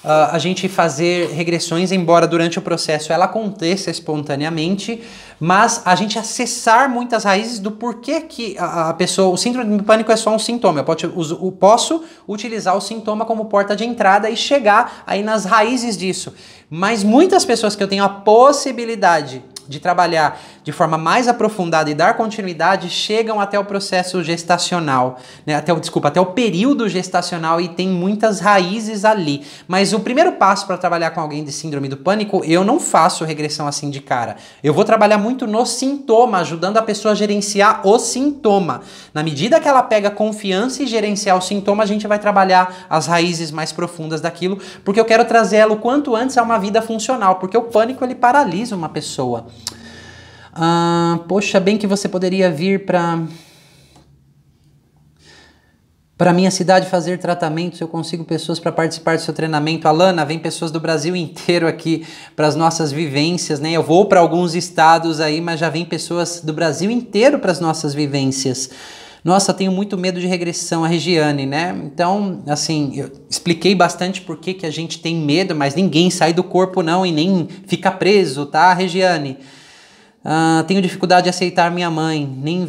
a gente fazer regressões, embora durante o processo ela aconteça espontaneamente, mas a gente acessar muitas raízes do porquê que a pessoa, o síndrome do pânico é só um sintoma. Eu posso utilizar o sintoma como porta de entrada e chegar aí nas raízes disso. Mas muitas pessoas que eu tenho a possibilidade de trabalhar de forma mais aprofundada e dar continuidade, chegam até o processo gestacional, né? Até o período gestacional e tem muitas raízes ali. Mas o primeiro passo para trabalhar com alguém de síndrome do pânico, eu não faço regressão assim de cara. Eu vou trabalhar muito no sintoma, ajudando a pessoa a gerenciar o sintoma. Na medida que ela pega confiança e gerenciar o sintoma, a gente vai trabalhar as raízes mais profundas daquilo, porque eu quero trazer ela o quanto antes a uma vida funcional, porque o pânico ele paralisa uma pessoa. Poxa, bem que você poderia vir para minha cidade fazer tratamentos, eu consigo pessoas para participar do seu treinamento. Alana, vem pessoas do Brasil inteiro aqui para as nossas vivências, né? Eu vou para alguns estados aí, mas já vem pessoas do Brasil inteiro para as nossas vivências. Nossa, tenho muito medo de regressão, a Regiane, né? Então, assim, eu expliquei bastante por que a gente tem medo, mas ninguém sai do corpo não e nem fica preso, tá, Regiane? Tenho dificuldade de aceitar minha mãe, nem me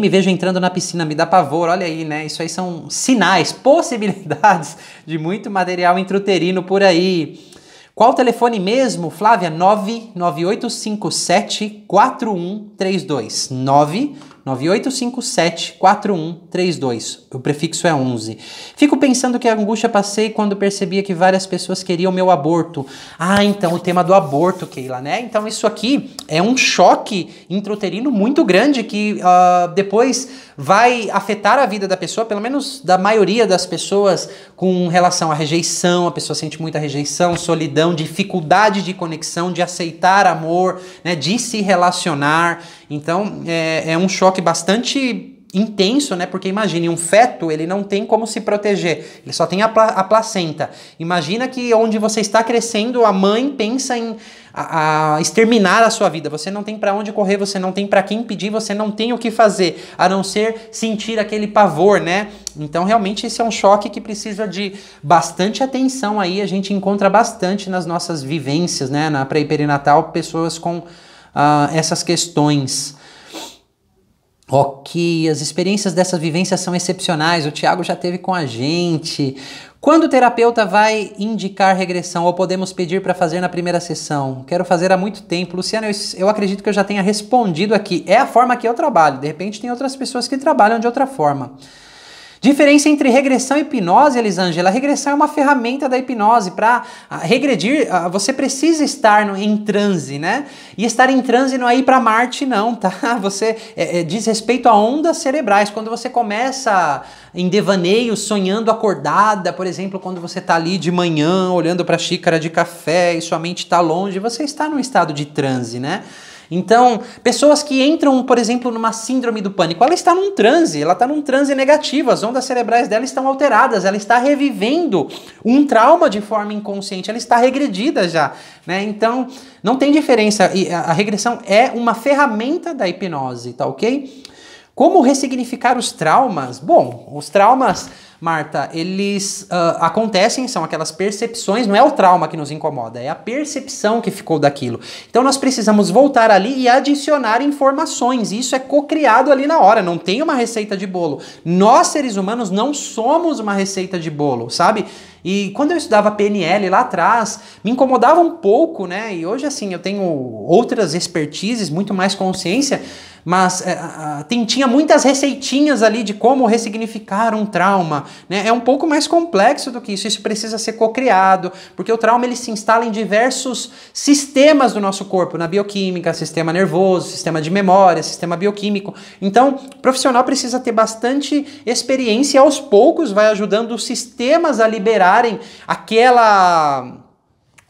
vejo entrando na piscina, me dá pavor, olha aí, né? Isso aí são sinais, possibilidades de muito material intrauterino por aí. Qual o telefone mesmo, Flávia? 99857-4132. 99857-4132. O prefixo é 11. Fico pensando que a angústia passei quando percebia que várias pessoas queriam meu aborto. Então o tema do aborto, Keila, né? Então isso aqui é um choque intrauterino muito grande que depois vai afetar a vida da pessoa, pelo menos da maioria das pessoas, com relação à rejeição. A pessoa sente muita rejeição, solidão, dificuldade de conexão, de aceitar amor, né? De se relacionar. Então é um choque bastante intenso, né? Porque imagine, um feto, ele não tem como se proteger, ele só tem a placenta. Imagina que onde você está crescendo, a mãe pensa em exterminar a sua vida. Você não tem para onde correr, você não tem para quem pedir, você não tem o que fazer, a não ser sentir aquele pavor, né? Então, realmente, esse é um choque que precisa de bastante atenção aí. A gente encontra bastante nas nossas vivências, né? Na pré e perinatal, pessoas com essas questões. Ok, as experiências dessas vivências são excepcionais, o Thiago já teve com a gente. Quando o terapeuta vai indicar regressão ou podemos pedir para fazer na primeira sessão? Quero fazer há muito tempo. Luciano, eu acredito que eu já tenha respondido aqui. É a forma que eu trabalho, de repente tem outras pessoas que trabalham de outra forma. Diferença entre regressão e hipnose, Elisângela. A regressão é uma ferramenta da hipnose. Para regredir, você precisa estar em transe, né? E estar em transe não é ir para Marte, não, tá? Você diz respeito a ondas cerebrais. Quando você começa em devaneio, sonhando acordada, por exemplo, quando você está ali de manhã, olhando para a xícara de café e sua mente está longe, você está num estado de transe, né? Então, pessoas que entram, por exemplo, numa síndrome do pânico, ela está num transe, ela está num transe negativo, as ondas cerebrais dela estão alteradas, ela está revivendo um trauma de forma inconsciente, ela está regredida já, né? Então, não tem diferença, a regressão é uma ferramenta da hipnose, tá ok? Como ressignificar os traumas? Bom, os traumas, Marta, eles acontecem, são aquelas percepções, não é o trauma que nos incomoda, é a percepção que ficou daquilo. Então nós precisamos voltar ali e adicionar informações, e isso é co-criado ali na hora, não tem uma receita de bolo. Nós, seres humanos, não somos uma receita de bolo, sabe? E quando eu estudava PNL lá atrás, me incomodava um pouco, né? E hoje, assim, eu tenho outras expertises, muito mais consciência, mas tinha muitas receitinhas ali de como ressignificar um trauma, né? É um pouco mais complexo do que isso precisa ser co-criado, porque o trauma ele se instala em diversos sistemas do nosso corpo, na bioquímica, sistema nervoso, sistema de memória, sistema bioquímico. Então, o profissional precisa ter bastante experiência e aos poucos vai ajudando os sistemas a liberarem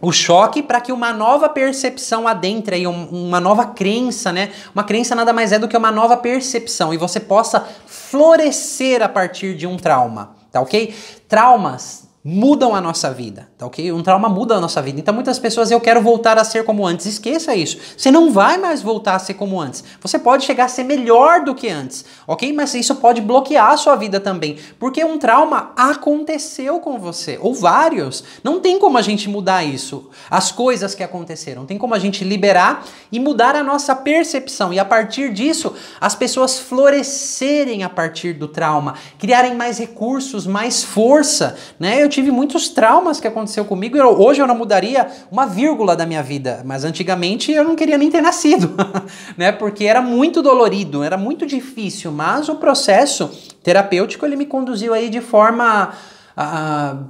o choque para que uma nova percepção adentre aí, uma nova crença, né? Uma crença nada mais é do que uma nova percepção e você possa florescer a partir de um trauma, tá ok? Traumas mudam a nossa vida, tá ok? Um trauma muda a nossa vida. Então muitas pessoas, eu quero voltar a ser como antes. Esqueça isso. Você não vai mais voltar a ser como antes. Você pode chegar a ser melhor do que antes, ok? Mas isso pode bloquear a sua vida também, porque um trauma aconteceu com você, ou vários. Não tem como a gente mudar isso. As coisas que aconteceram. Tem como a gente liberar e mudar a nossa percepção. E a partir disso, as pessoas florescerem a partir do trauma, criarem mais recursos, mais força, né? Eu tive muitos traumas que aconteceu comigo. Hoje eu não mudaria uma vírgula da minha vida, mas antigamente eu não queria nem ter nascido, né? Porque era muito dolorido, era muito difícil, mas o processo terapêutico ele me conduziu aí de forma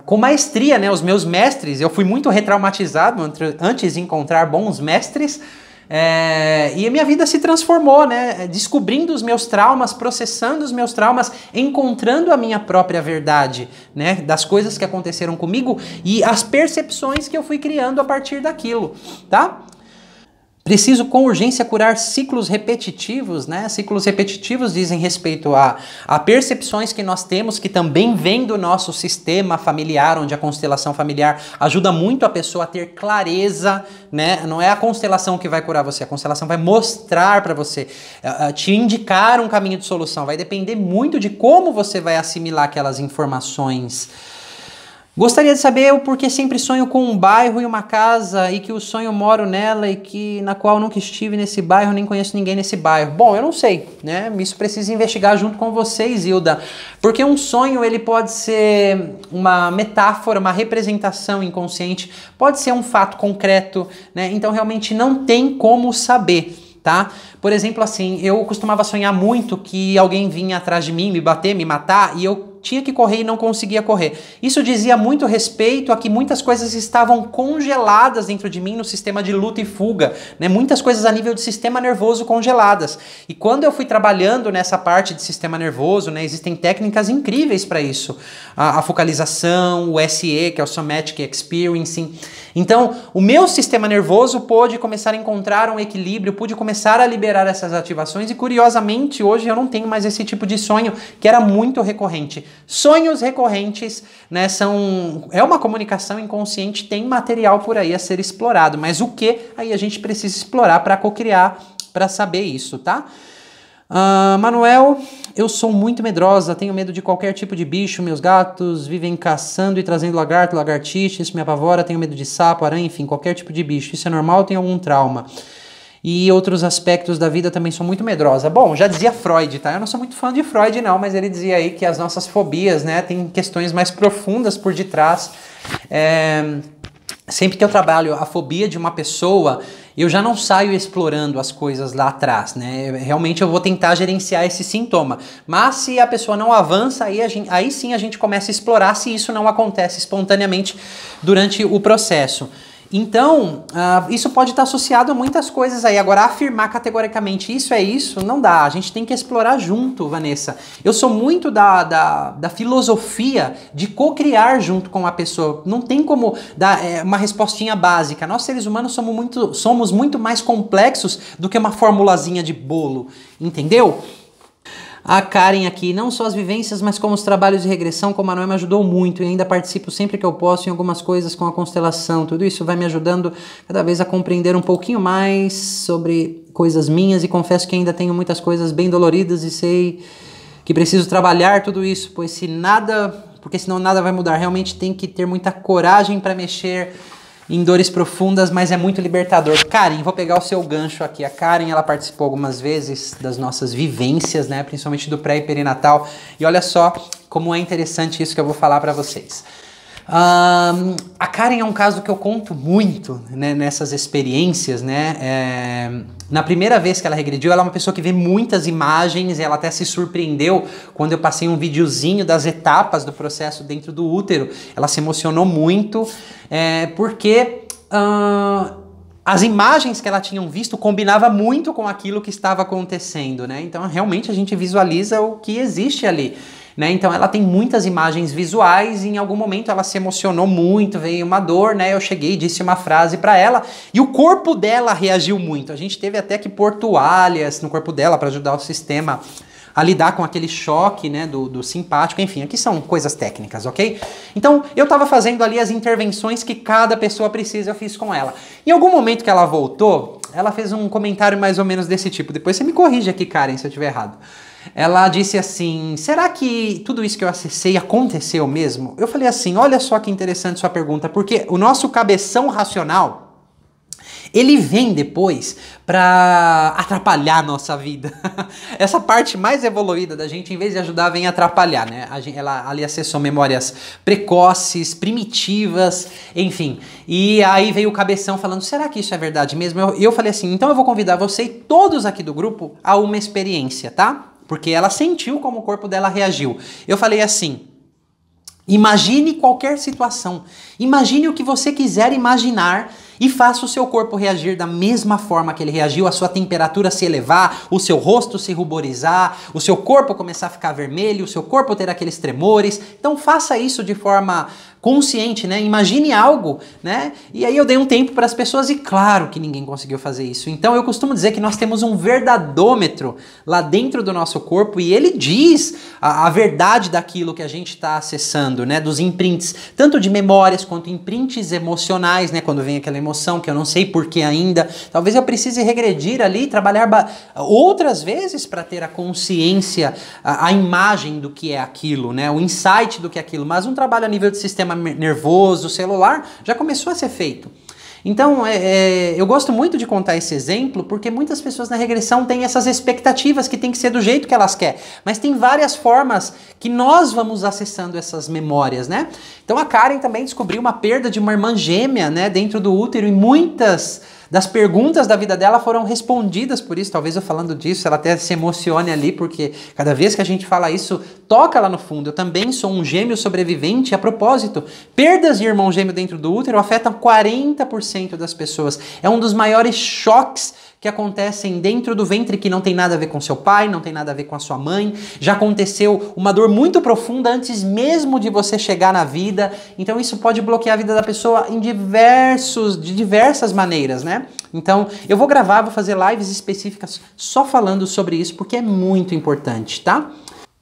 com maestria, né? Os meus mestres, eu fui muito retraumatizado antes de encontrar bons mestres. E a minha vida se transformou, né? Descobrindo os meus traumas, processando os meus traumas, encontrando a minha própria verdade, né? Das coisas que aconteceram comigo e as percepções que eu fui criando a partir daquilo, tá? Preciso com urgência curar ciclos repetitivos, né? Ciclos repetitivos dizem respeito a percepções que nós temos, que também vêm do nosso sistema familiar, onde a constelação familiar ajuda muito a pessoa a ter clareza, né? Não é a constelação que vai curar você, a constelação vai mostrar para você, te indicar um caminho de solução. Vai depender muito de como você vai assimilar aquelas informações. Gostaria de saber o porquê sempre sonho com um bairro e uma casa e que o sonho moro nela e que na qual nunca estive nesse bairro, nem conheço ninguém nesse bairro. Bom, eu não sei, né? Isso precisa investigar junto com vocês, Hilda. Porque um sonho ele pode ser uma metáfora, uma representação inconsciente, pode ser um fato concreto, né? Então realmente não tem como saber. Tá? Por exemplo, assim, eu costumava sonhar muito que alguém vinha atrás de mim, me bater, me matar, e eu tinha que correr e não conseguia correr. Isso dizia muito respeito a que muitas coisas estavam congeladas dentro de mim no sistema de luta e fuga, né? Muitas coisas a nível de sistema nervoso congeladas. E quando eu fui trabalhando nessa parte de sistema nervoso, né, existem técnicas incríveis para isso. A focalização, o SE, que é o Somatic Experiencing. Então, o meu sistema nervoso pôde começar a encontrar um equilíbrio, pude começar a liberar essas ativações e, curiosamente, hoje eu não tenho mais esse tipo de sonho que era muito recorrente. Sonhos recorrentes, né, é uma comunicação inconsciente, tem material por aí a ser explorado, mas o que aí a gente precisa explorar para cocriar, para saber isso, tá? Manuel, eu sou muito medrosa, tenho medo de qualquer tipo de bicho, meus gatos vivem caçando e trazendo lagarto, lagartixa, isso me apavora, tenho medo de sapo, aranha, enfim, qualquer tipo de bicho, isso é normal ou tem algum trauma? E outros aspectos da vida também sou muito medrosa. Bom, já dizia Freud, tá? Eu não sou muito fã de Freud não, mas ele dizia aí que as nossas fobias, né, tem questões mais profundas por detrás. Sempre que eu trabalho a fobia de uma pessoa, eu já não saio explorando as coisas lá atrás, né? Realmente eu vou tentar gerenciar esse sintoma. Mas se a pessoa não avança, aí sim a gente começa a explorar se isso não acontece espontaneamente durante o processo. Então, isso pode estar associado a muitas coisas aí. Agora, afirmar categoricamente isso, não dá. A gente tem que explorar junto, Vanessa. Eu sou muito da filosofia de co-criar junto com a pessoa. Não tem como dar uma respostinha básica. Nós, seres humanos, somos muito mais complexos do que uma formulazinha de bolo. Entendeu? A Karen aqui, não só as vivências, mas como os trabalhos de regressão com o Manuel me ajudou muito e ainda participo sempre que eu posso em algumas coisas com a constelação. Tudo isso vai me ajudando cada vez a compreender um pouquinho mais sobre coisas minhas e confesso que ainda tenho muitas coisas bem doloridas e sei que preciso trabalhar tudo isso, porque senão nada vai mudar. Realmente tem que ter muita coragem para mexer em dores profundas, mas é muito libertador. Karen, vou pegar o seu gancho aqui. A Karen, ela participou algumas vezes das nossas vivências, né, principalmente do pré e perinatal. E olha só como é interessante isso que eu vou falar para vocês. A Karen é um caso que eu conto muito, né, nessas experiências, né? Na primeira vez que ela regrediu, ela é uma pessoa que vê muitas imagens, ela até se surpreendeu quando eu passei um videozinho das etapas do processo dentro do útero. Ela se emocionou muito, porque as imagens que ela tinha visto combinava muito com aquilo que estava acontecendo, né? Então, realmente, a gente visualiza o que existe ali. Né? Então ela tem muitas imagens visuais e em algum momento ela se emocionou muito, veio uma dor, né? Eu cheguei e disse uma frase para ela e o corpo dela reagiu muito. A gente teve até que pôr toalhas no corpo dela para ajudar o sistema a lidar com aquele choque, né, do simpático, enfim, aqui são coisas técnicas, ok? Então, eu estava fazendo ali as intervenções que cada pessoa precisa, eu fiz com ela. Em algum momento que ela voltou, ela fez um comentário mais ou menos desse tipo, depois você me corrige aqui, Karen, se eu estiver errado. Ela disse assim, será que tudo isso que eu acessei aconteceu mesmo? Eu falei assim, olha só que interessante sua pergunta, porque o nosso cabeção racional, ele vem depois para atrapalhar a nossa vida. Essa parte mais evoluída da gente, em vez de ajudar, vem atrapalhar, né? Ela ali acessou memórias precoces, primitivas, enfim. E aí veio o cabeção falando, será que isso é verdade mesmo? E eu falei assim, então eu vou convidar você e todos aqui do grupo a uma experiência, tá? Porque ela sentiu como o corpo dela reagiu. Eu falei assim, imagine qualquer situação, imagine o que você quiser imaginar e faça o seu corpo reagir da mesma forma que ele reagiu, a sua temperatura se elevar, o seu rosto se ruborizar, o seu corpo começar a ficar vermelho, o seu corpo ter aqueles tremores. Então faça isso de forma consciente, né? Imagine algo, né? E aí eu dei um tempo para as pessoas e claro que ninguém conseguiu fazer isso. Então eu costumo dizer que nós temos um verdadômetro lá dentro do nosso corpo e ele diz a verdade daquilo que a gente está acessando, né? Dos imprints, tanto de memórias quanto imprints emocionais, né? Quando vem aquela emoção que eu não sei por que ainda, talvez eu precise regredir ali, trabalhar outras vezes para ter a consciência, a imagem do que é aquilo, né? O insight do que é aquilo, mas um trabalho a nível de sistema nervoso, celular, já começou a ser feito. Então, eu gosto muito de contar esse exemplo porque muitas pessoas na regressão têm essas expectativas que tem que ser do jeito que elas querem, mas tem várias formas que nós vamos acessando essas memórias, né? Então a Karen também descobriu uma perda de uma irmã gêmea, né, dentro do útero e muitas das perguntas da vida dela foram respondidas por isso. Talvez eu falando disso, ela até se emocione ali, porque cada vez que a gente fala isso, toca lá no fundo. Eu também sou um gêmeo sobrevivente. A propósito, perdas de irmão gêmeo dentro do útero afetam 40% das pessoas. É um dos maiores choques que acontecem dentro do ventre, que não tem nada a ver com seu pai, não tem nada a ver com a sua mãe. Já aconteceu uma dor muito profunda antes mesmo de você chegar na vida. Então isso pode bloquear a vida da pessoa de diversas maneiras, né? Então eu vou gravar, vou fazer lives específicas só falando sobre isso, porque é muito importante, tá?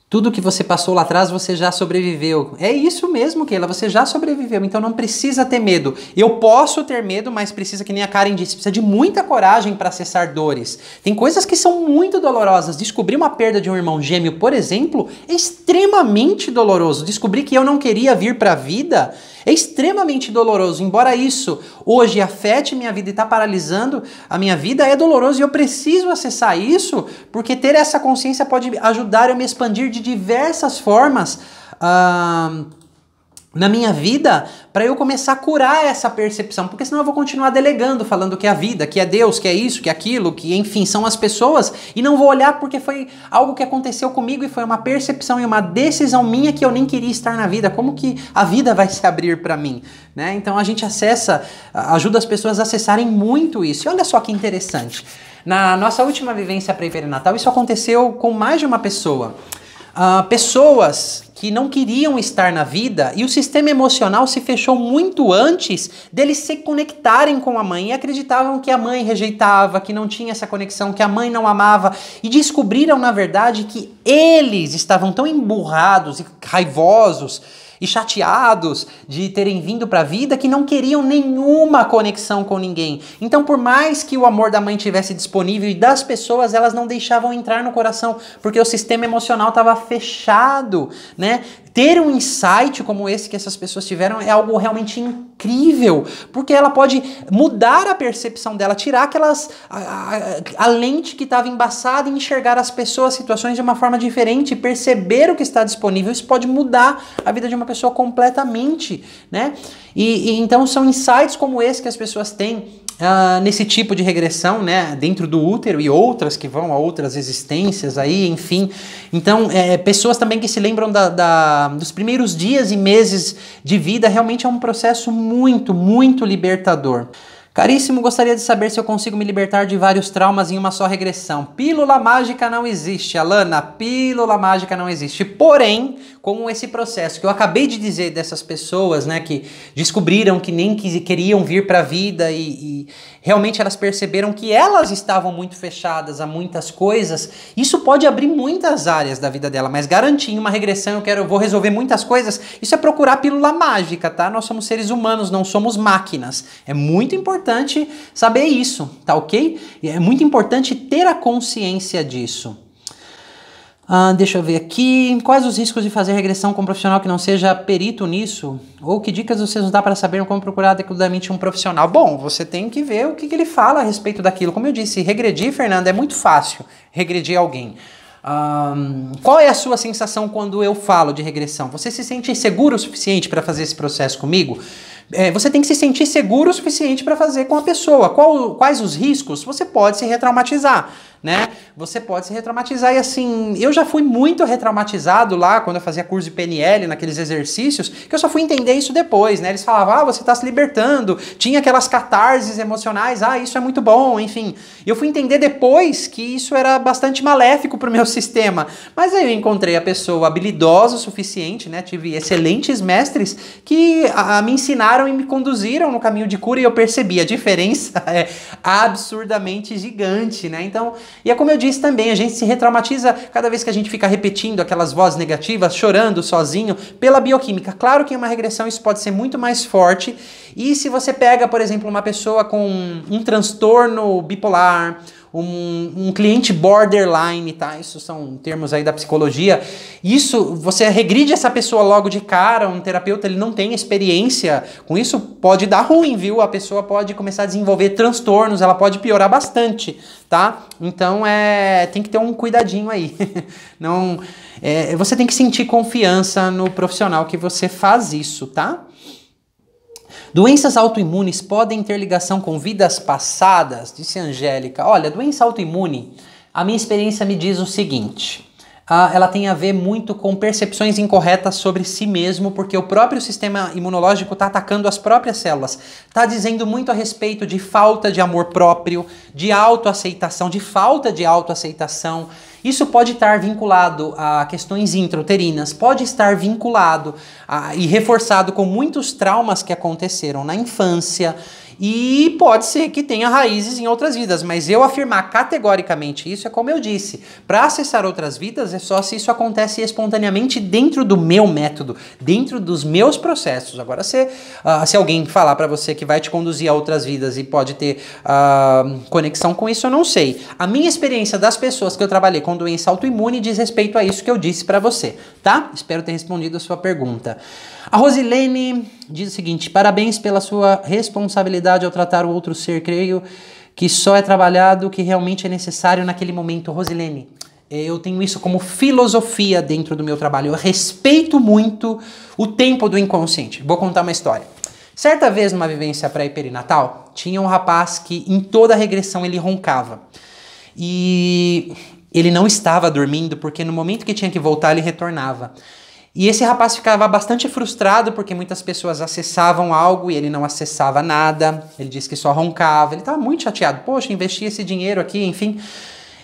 Tudo que você passou lá atrás, você já sobreviveu. É isso mesmo, Keila, você já sobreviveu, então não precisa ter medo. Eu posso ter medo, mas precisa, que nem a Karen disse, precisa de muita coragem para acessar dores. Tem coisas que são muito dolorosas. Descobrir uma perda de um irmão gêmeo, por exemplo, é extremamente doloroso. Descobrir que eu não queria vir para a vida é extremamente doloroso. Embora isso hoje afete minha vida e está paralisando a minha vida, é doloroso e eu preciso acessar isso, porque ter essa consciência pode ajudar eu me expandir de diversas formas na minha vida, para eu começar a curar essa percepção, porque senão eu vou continuar delegando, falando que é a vida, que é Deus, que é isso, que é aquilo, que enfim, são as pessoas, e não vou olhar porque foi algo que aconteceu comigo e foi uma percepção e uma decisão minha que eu nem queria estar na vida. Como que a vida vai se abrir para mim, né? Então a gente ajuda as pessoas a acessarem muito isso. E olha só que interessante, na nossa última vivência pré-perinatal, isso aconteceu com mais de uma pessoa. Pessoas que não queriam estar na vida e o sistema emocional se fechou muito antes deles se conectarem com a mãe e acreditavam que a mãe rejeitava, que não tinha essa conexão, que a mãe não amava, e descobriram na verdade que eles estavam tão emburrados e raivosos e chateados de terem vindo para a vida que não queriam nenhuma conexão com ninguém. Então, por mais que o amor da mãe tivesse disponível e das pessoas, elas não deixavam entrar no coração, porque o sistema emocional estava fechado, né? Ter um insight como esse que essas pessoas tiveram é algo realmente incrível, porque ela pode mudar a percepção dela, tirar a lente que estava embaçada e enxergar as pessoas, situações de uma forma diferente, perceber o que está disponível. Isso pode mudar a vida de uma pessoa completamente, né? E então são insights como esse que as pessoas têm nesse tipo de regressão, né, dentro do útero, e outras que vão a outras existências aí, enfim. Então, pessoas também que se lembram dos primeiros dias e meses de vida, realmente é um processo muito, muito libertador. Caríssimo, gostaria de saber se eu consigo me libertar de vários traumas em uma só regressão. Pílula mágica não existe, Alana. Pílula mágica não existe. Porém, como esse processo que eu acabei de dizer dessas pessoas, né, que descobriram que nem queriam vir para a vida e realmente elas perceberam que elas estavam muito fechadas a muitas coisas, isso pode abrir muitas áreas da vida dela, mas garantir em uma regressão eu vou resolver muitas coisas, isso é procurar pílula mágica, tá? Nós somos seres humanos, não somos máquinas. É muito importante saber isso, tá ok? É muito importante ter a consciência disso. Deixa eu ver aqui. Quais os riscos de fazer regressão com um profissional que não seja perito nisso? Ou que dicas vocês nos dão para saber como procurar adequadamente um profissional? Bom, você tem que ver o que ele fala a respeito daquilo. Como eu disse, regredir, Fernanda, é muito fácil regredir alguém. Qual é a sua sensação quando eu falo de regressão? Você se sente seguro o suficiente para fazer esse processo comigo? Você tem que se sentir seguro o suficiente para fazer com a pessoa. Quais os riscos? Você pode se retraumatizar, né? Você pode se retraumatizar e assim, eu já fui muito retraumatizado lá quando eu fazia curso de PNL, naqueles exercícios, que eu só fui entender isso depois, né? Eles falavam, você está se libertando, tinha aquelas catarses emocionais, isso é muito bom, enfim. Eu fui entender depois que isso era bastante maléfico para o meu sistema, mas aí eu encontrei a pessoa habilidosa o suficiente, né? Tive excelentes mestres que me ensinaram e me conduziram no caminho de cura e eu percebi a diferença é absurdamente gigante, né? Então, e é como eu disse também, a gente se retraumatiza cada vez que a gente fica repetindo aquelas vozes negativas, chorando sozinho, pela bioquímica. Claro que em uma regressão isso pode ser muito mais forte, e se você pega, por exemplo, uma pessoa com um transtorno bipolar, um cliente borderline, tá? Isso são termos aí da psicologia. Isso, você regride essa pessoa logo de cara, um terapeuta, ele não tem experiência com isso, pode dar ruim, viu? A pessoa pode começar a desenvolver transtornos, ela pode piorar bastante, tá? Então, tem que ter um cuidadinho aí. Não, você tem que sentir confiança no profissional que você faz isso, tá? Doenças autoimunes podem ter ligação com vidas passadas? Disse a Angélica. Olha, doença autoimune, a minha experiência me diz o seguinte. ela tem a ver muito com percepções incorretas sobre si mesmo, porque o próprio sistema imunológico está atacando as próprias células. Está dizendo muito a respeito de falta de amor próprio, de autoaceitação, de falta de autoaceitação. Isso pode estar vinculado a questões intrauterinas, pode estar vinculado e reforçado com muitos traumas que aconteceram na infância. E pode ser que tenha raízes em outras vidas, mas eu afirmar categoricamente isso é como eu disse. Para acessar outras vidas é só se isso acontece espontaneamente dentro do meu método, dentro dos meus processos. Agora, se alguém falar para você que vai te conduzir a outras vidas e pode ter conexão com isso, eu não sei. A minha experiência das pessoas que eu trabalhei com doença autoimune diz respeito a isso que eu disse para você, tá? Espero ter respondido a sua pergunta. A Rosilene diz o seguinte: parabéns pela sua responsabilidade ao tratar o outro ser. Creio que só é trabalhado o que realmente é necessário naquele momento. Rosilene, eu tenho isso como filosofia dentro do meu trabalho. Eu respeito muito o tempo do inconsciente. Vou contar uma história. Certa vez, numa vivência pré e perinatal, tinha um rapaz que em toda regressão ele roncava. E ele não estava dormindo porque no momento que tinha que voltar ele retornava. E esse rapaz ficava bastante frustrado porque muitas pessoas acessavam algo e ele não acessava nada. Ele disse que só roncava. Ele estava muito chateado. Poxa, investi esse dinheiro aqui, enfim.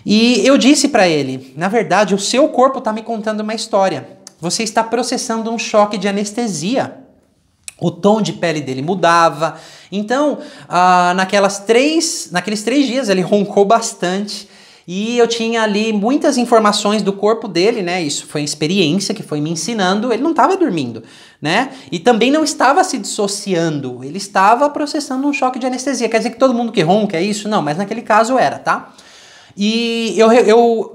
E eu disse para ele, na verdade, o seu corpo está me contando uma história. Você está processando um choque de anestesia. O tom de pele dele mudava. Então, naqueles 3 dias ele roncou bastante. E eu tinha ali muitas informações do corpo dele, né? Isso foi experiência que foi me ensinando. Ele não estava dormindo, né? E também não estava se dissociando. Ele estava processando um choque de anestesia. Quer dizer que todo mundo que ronca é isso? Não, mas naquele caso era, tá? E eu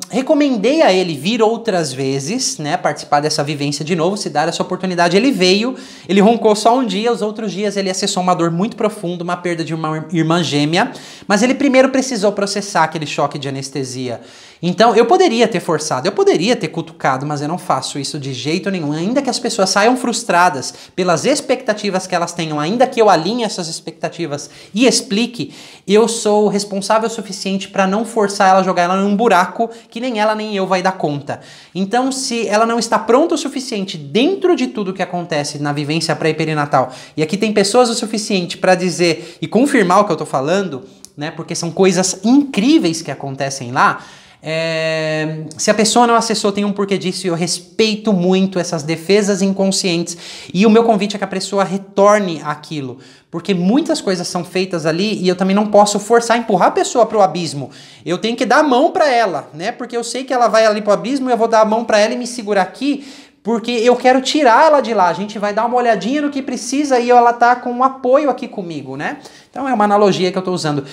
recomendei a ele vir outras vezes, né, participar dessa vivência de novo, se dar essa oportunidade. Ele veio, ele roncou só um dia, os outros dias ele acessou uma dor muito profunda, uma perda de uma irmã gêmea, mas ele primeiro precisou processar aquele choque de anestesia. Então, eu poderia ter forçado, eu poderia ter cutucado, mas eu não faço isso de jeito nenhum. Ainda que as pessoas saiam frustradas pelas expectativas que elas tenham, ainda que eu alinhe essas expectativas e explique, eu sou responsável o suficiente para não forçar ela, jogar ela num buraco que nem ela nem eu vai dar conta. Então, se ela não está pronta o suficiente dentro de tudo que acontece na vivência pré e perinatal, e aqui tem pessoas o suficiente para dizer e confirmar o que eu estou falando, né, porque são coisas incríveis que acontecem lá. Se a pessoa não acessou, tem um porquê disso, e eu respeito muito essas defesas inconscientes, e o meu convite é que a pessoa retorne àquilo, porque muitas coisas são feitas ali e eu também não posso forçar, empurrar a pessoa para o abismo. Eu tenho que dar a mão para ela, né? Porque eu sei que ela vai ali para o abismo e eu vou dar a mão para ela e me segurar aqui, porque eu quero tirar ela de lá. A gente vai dar uma olhadinha no que precisa e ela tá com um apoio aqui comigo, né? Então é uma analogia que eu estou usando.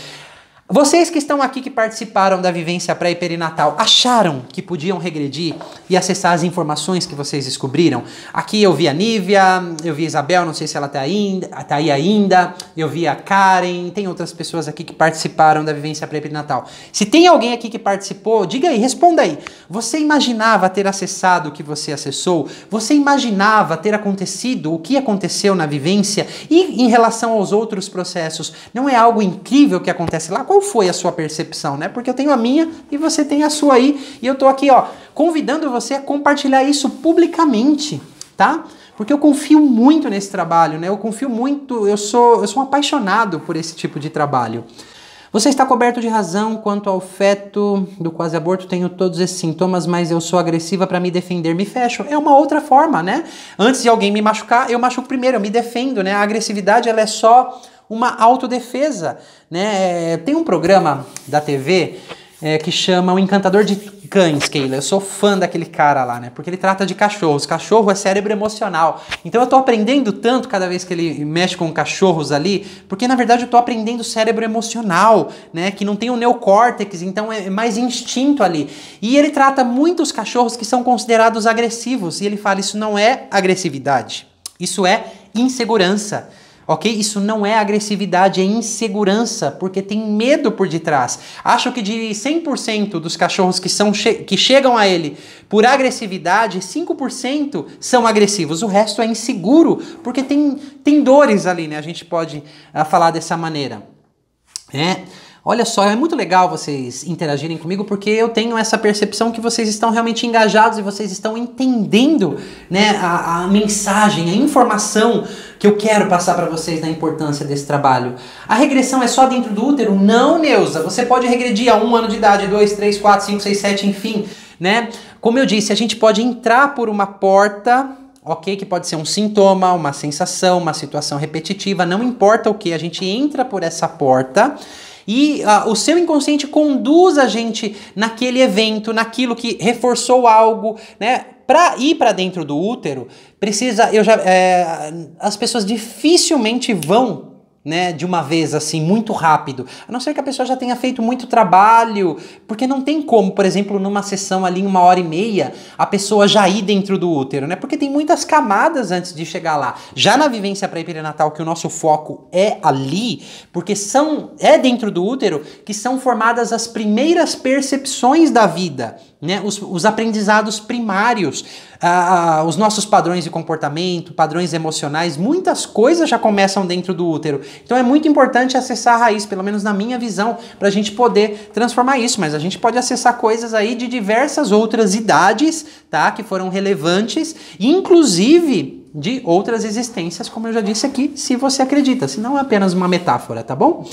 Vocês que estão aqui, que participaram da vivência pré e perinatal, acharam que podiam regredir e acessar as informações que vocês descobriram? Aqui eu vi a Nívia, eu vi a Isabel, não sei se ela tá aí ainda, eu vi a Karen, tem outras pessoas aqui que participaram da vivência pré e perinatal. Se tem alguém aqui que participou, diga aí, responda aí. Você imaginava ter acessado o que você acessou? Você imaginava ter acontecido o que aconteceu na vivência? E em relação aos outros processos, não é algo incrível que acontece lá? Qual foi a sua percepção, né? Porque eu tenho a minha e você tem a sua aí, e eu tô aqui, ó, convidando você a compartilhar isso publicamente, tá? Porque eu confio muito nesse trabalho, né? Eu confio muito, eu sou um apaixonado por esse tipo de trabalho. Você está coberto de razão quanto ao feto do quase aborto. Tenho todos esses sintomas, mas eu sou agressiva para me defender. Me fecho. É uma outra forma, né? Antes de alguém me machucar, eu machuco primeiro, eu me defendo, né? A agressividade, ela é só uma autodefesa, né? Tem um programa da TV que chama O Encantador de Cães, Keila. Eu sou fã daquele cara lá, né? Porque ele trata de cachorros. Cachorro é cérebro emocional. Então eu tô aprendendo tanto cada vez que ele mexe com cachorros ali, porque na verdade eu tô aprendendo cérebro emocional, né? Que não tem o neocórtex, então é mais instinto ali. E ele trata muitos cachorros que são considerados agressivos. E ele fala, isso não é agressividade. Isso é insegurança. Ok? Isso não é agressividade, é insegurança, porque tem medo por detrás. Acho que de 100% dos cachorros que chegam a ele por agressividade, 5% são agressivos. O resto é inseguro, porque tem dores ali, né? A gente pode falar dessa maneira. Olha só, é muito legal vocês interagirem comigo, porque eu tenho essa percepção que vocês estão realmente engajados e vocês estão entendendo, né, a mensagem, a informação que eu quero passar para vocês da importância desse trabalho. A regressão é só dentro do útero? Não, Neuza. Você pode regredir a 1 ano de idade, 2, 3, 4, 5, 6, 7, enfim, né? Como eu disse, a gente pode entrar por uma porta, ok? Que pode ser um sintoma, uma sensação, uma situação repetitiva, não importa o que, a gente entra por essa porta. E o seu inconsciente conduz a gente naquele evento, naquilo que reforçou algo, né? Para ir para dentro do útero, as pessoas dificilmente vão, né, de uma vez assim, muito rápido, a não ser que a pessoa já tenha feito muito trabalho, porque não tem como, por exemplo, numa sessão ali, 1h30, a pessoa já ir dentro do útero, né, porque tem muitas camadas antes de chegar lá. Já na vivência pré-perinatal, que o nosso foco é ali, porque é dentro do útero que são formadas as primeiras percepções da vida, né, os aprendizados primários, os nossos padrões de comportamento, padrões emocionais, muitas coisas já começam dentro do útero. Então é muito importante acessar a raiz, pelo menos na minha visão, para a gente poder transformar isso. Mas a gente pode acessar coisas aí de diversas outras idades, tá, que foram relevantes, inclusive de outras existências, como eu já disse aqui, se você acredita, se não é apenas uma metáfora, tá bom?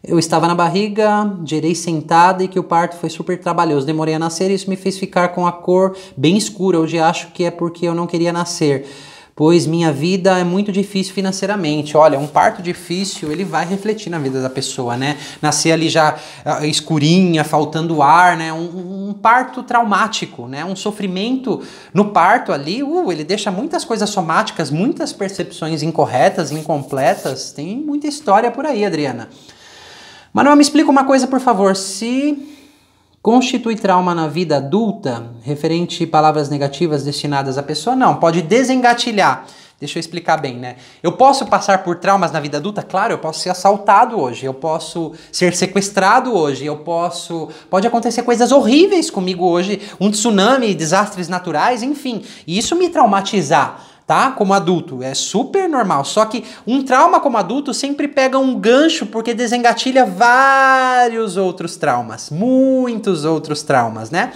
Eu estava na barriga, gerei sentada e que o parto foi super trabalhoso. Demorei a nascer e isso me fez ficar com a cor bem escura. Hoje acho que é porque eu não queria nascer, pois minha vida é muito difícil financeiramente. Olha, um parto difícil, ele vai refletir na vida da pessoa, né? Nascer ali já escurinha, faltando ar, né? Um parto traumático, né? Um sofrimento no parto ali, ele deixa muitas coisas somáticas, muitas percepções incorretas, incompletas. Tem muita história por aí, Adriana. Manuel, me explica uma coisa, por favor. Se constitui trauma na vida adulta, referente a palavras negativas destinadas à pessoa, não. Pode desengatilhar. Deixa eu explicar bem, né? Eu posso passar por traumas na vida adulta? Claro, eu posso ser assaltado hoje, eu posso ser sequestrado hoje, pode acontecer coisas horríveis comigo hoje, um tsunami, desastres naturais, enfim. E isso me traumatizar, tá? Como adulto, é super normal. Só que um trauma como adulto sempre pega um gancho porque desengatilha vários outros traumas, muitos outros traumas, né?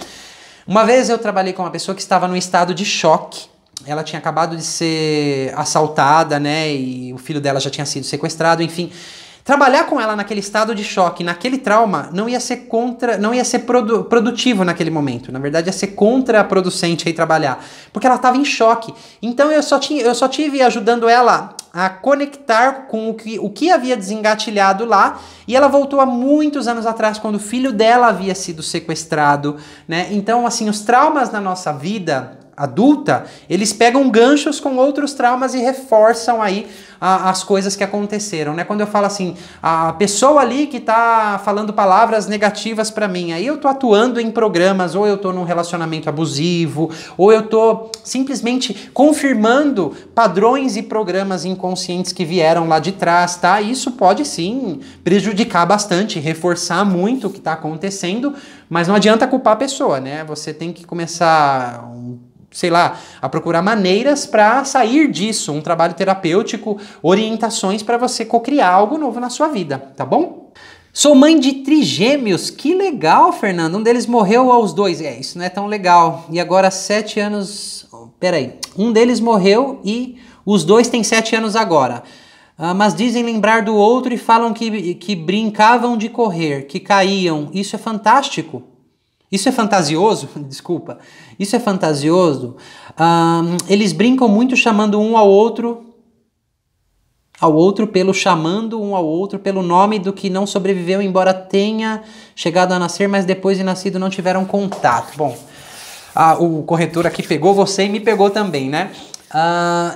Uma vez eu trabalhei com uma pessoa que estava num estado de choque. Ela tinha acabado de ser assaltada, né? E o filho dela já tinha sido sequestrado, enfim. Trabalhar com ela naquele estado de choque, naquele trauma, não ia ser produtivo naquele momento. Na verdade, ia ser contraproducente aí trabalhar, porque ela estava em choque. Então eu só tive ajudando ela a conectar com o que havia desengatilhado lá, e ela voltou há muitos anos atrás, quando o filho dela havia sido sequestrado, né? Então, assim, os traumas na nossa vida adulta, eles pegam ganchos com outros traumas e reforçam aí as coisas que aconteceram, né? Quando eu falo assim, a pessoa ali que tá falando palavras negativas pra mim, aí eu tô atuando em programas, ou eu tô num relacionamento abusivo, ou eu tô simplesmente confirmando padrões e programas inconscientes que vieram lá de trás, tá? Isso pode sim prejudicar bastante, reforçar muito o que tá acontecendo, mas não adianta culpar a pessoa, né? Você tem que começar a procurar maneiras para sair disso, um trabalho terapêutico, orientações para você cocriar algo novo na sua vida, tá bom? Sou mãe de trigêmeos, que legal, Fernando, um deles morreu aos 2, isso não é tão legal, e agora 7 anos, um deles morreu e os 2 têm 7 anos agora, mas dizem lembrar do outro e falam que brincavam de correr, que caíam, isso é fantástico. Isso é fantasioso? Desculpa. Isso é fantasioso. Eles brincam muito chamando um ao outro chamando um ao outro pelo nome do que não sobreviveu, embora tenha chegado a nascer, mas depois de nascido não tiveram contato. Bom, o corretor aqui pegou você e me pegou também, né?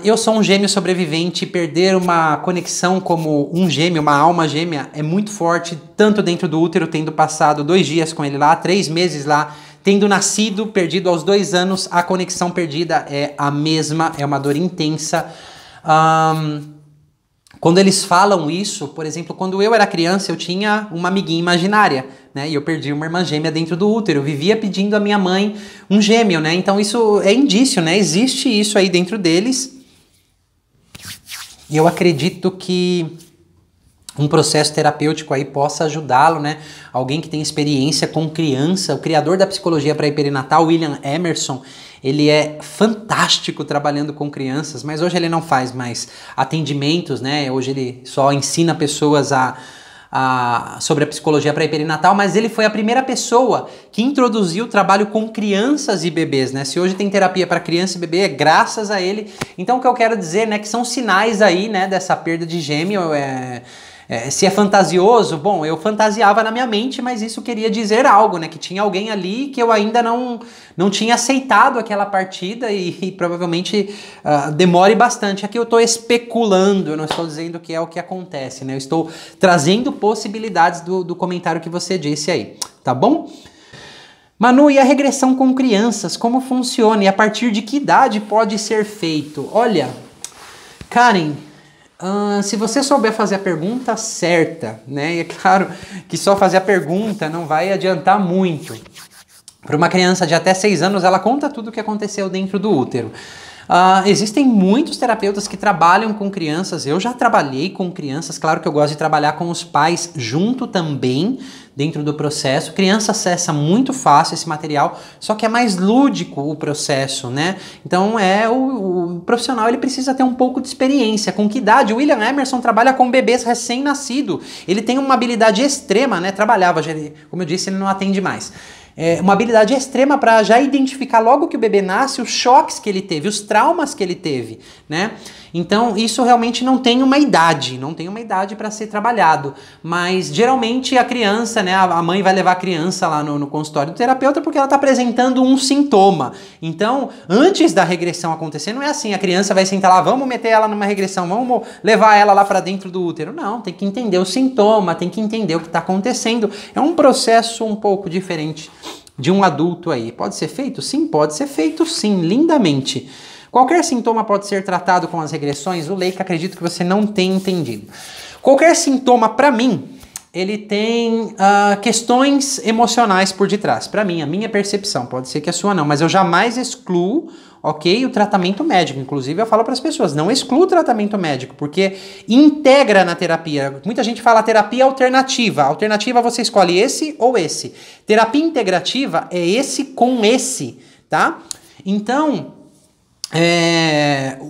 Eu sou um gêmeo sobrevivente, perder uma conexão como um gêmeo, uma alma gêmea, é muito forte, tanto dentro do útero, tendo passado 2 dias com ele lá, 3 meses lá, tendo nascido, perdido aos 2 anos, a conexão perdida é a mesma, é uma dor intensa. Quando eles falam isso, por exemplo, quando eu era criança, eu tinha uma amiguinha imaginária, né? E eu perdi uma irmã gêmea dentro do útero. Eu vivia pedindo à minha mãe um gêmeo, né? Então isso é indício, né? Existe isso aí dentro deles. E eu acredito que um processo terapêutico aí possa ajudá-lo, né? Alguém que tem experiência com criança, o criador da psicologia pré-perinatal, William Emerson, ele é fantástico trabalhando com crianças, mas hoje ele não faz mais atendimentos, né? Hoje ele só ensina pessoas sobre a psicologia pré-perinatal, mas ele foi a primeira pessoa que introduziu o trabalho com crianças e bebês, né? Se hoje tem terapia para criança e bebê, é graças a ele. Então o que eu quero dizer, né, que são sinais aí, né, dessa perda de gêmeo, se é fantasioso, bom, eu fantasiava na minha mente, mas isso queria dizer algo, né? Que tinha alguém ali que eu ainda não tinha aceitado aquela partida e provavelmente demore bastante. Aqui eu estou especulando, eu não estou dizendo que é o que acontece, né? Eu estou trazendo possibilidades do comentário que você disse aí, tá bom? Manu, e a regressão com crianças, como funciona? E a partir de que idade pode ser feito? Olha, Karen, se você souber fazer a pergunta certa, né? E é claro que só fazer a pergunta não vai adiantar muito. Para uma criança de até 6 anos, ela conta tudo o que aconteceu dentro do útero. Existem muitos terapeutas que trabalham com crianças, eu já trabalhei com crianças, claro que eu gosto de trabalhar com os pais junto também, dentro do processo. Criança acessa muito fácil esse material, só que é mais lúdico o processo, né? Então o profissional ele precisa ter um pouco de experiência. Com que idade? O William Emerson trabalha com bebês recém-nascidos, ele tem uma habilidade extrema, né? Trabalhava, como eu disse, ele não atende mais. Uma habilidade extrema para já identificar logo que o bebê nasce, os choques que ele teve, os traumas que ele teve, né? Então isso realmente não tem uma idade, para ser trabalhado, mas geralmente a criança, né, a mãe vai levar a criança lá no consultório do terapeuta porque ela está apresentando um sintoma. Então, antes da regressão acontecer, não é assim, a criança vai sentar lá, vamos meter ela numa regressão, vamos levar ela lá para dentro do útero. Não, tem que entender o sintoma, tem que entender o que está acontecendo. É um processo um pouco diferente de um adulto aí. Pode ser feito? Sim, pode ser feito sim, lindamente. Qualquer sintoma pode ser tratado com as regressões? O Leica, acredito que você não tenha entendido. Qualquer sintoma, para mim, ele tem questões emocionais por detrás. Para mim, a minha percepção, pode ser que a sua não, mas eu jamais excluo, ok, o tratamento médico. Inclusive, eu falo para as pessoas, não exclua o tratamento médico, porque integra na terapia. Muita gente fala terapia alternativa. Alternativa você escolhe esse ou esse. Terapia integrativa é esse com esse, tá? Então,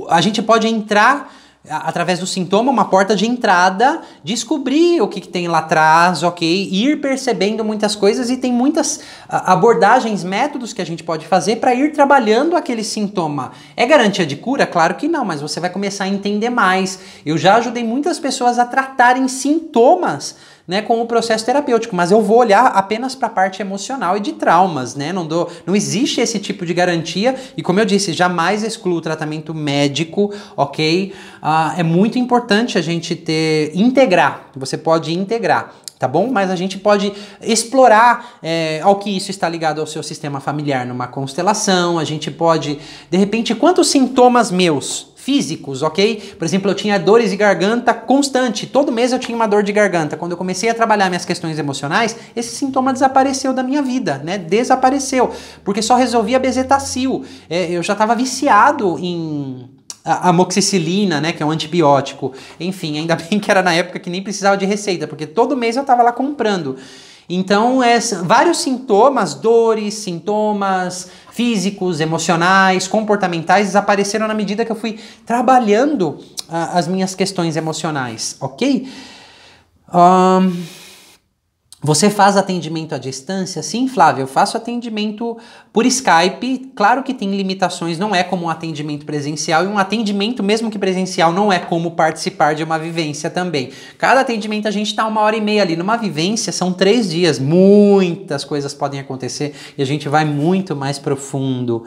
a gente pode entrar através do sintoma, uma porta de entrada, descobrir o que tem lá atrás, ok? Ir percebendo muitas coisas e tem muitas abordagens, métodos que a gente pode fazer para ir trabalhando aquele sintoma. É garantia de cura? Claro que não, mas você vai começar a entender mais. Eu já ajudei muitas pessoas a tratarem sintomas, né, com o processo terapêutico, mas eu vou olhar apenas para a parte emocional e de traumas, né? Não existe esse tipo de garantia e, como eu disse, jamais excluo o tratamento médico, ok? É muito importante a gente integrar, você pode integrar, tá bom? Mas a gente pode explorar ao que isso está ligado ao seu sistema familiar numa constelação, a gente pode, de repente, quantos sintomas meus físicos, ok? Por exemplo, eu tinha dores de garganta constante, todo mês eu tinha uma dor de garganta. Quando eu comecei a trabalhar minhas questões emocionais, esse sintoma desapareceu da minha vida, né? Desapareceu, porque só resolvia bezetacil. Eu já estava viciado em amoxicilina, né, que é um antibiótico. Enfim, ainda bem que era na época que nem precisava de receita, porque todo mês eu estava lá comprando. Então, vários sintomas, dores, sintomas físicos, emocionais, comportamentais, desapareceram na medida que eu fui trabalhando as minhas questões emocionais, ok? Você faz atendimento à distância? Sim, Flávia, eu faço atendimento por Skype. Claro que tem limitações, não é como um atendimento presencial, e um atendimento, mesmo que presencial, não é como participar de uma vivência também. Cada atendimento a gente está 1h30 ali. Numa vivência são 3 dias, muitas coisas podem acontecer e a gente vai muito mais profundo.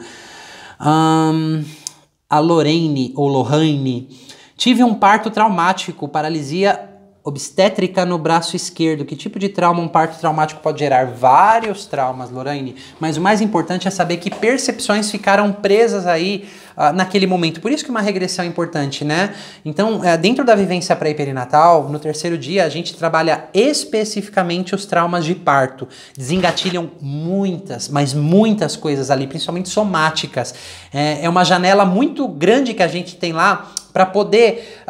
A Lorraine, ou Lohane, tive um parto traumático, paralisia obstétrica no braço esquerdo. Que tipo de trauma um parto traumático pode gerar? Vários traumas, Lorraine, mas o mais importante é saber que percepções ficaram presas aí naquele momento. Por isso que uma regressão é importante, né? Então, dentro da vivência pré-perinatal, no 3º dia, a gente trabalha especificamente os traumas de parto. Desengatilham muitas, mas muitas coisas ali, principalmente somáticas. É uma janela muito grande que a gente tem lá para poder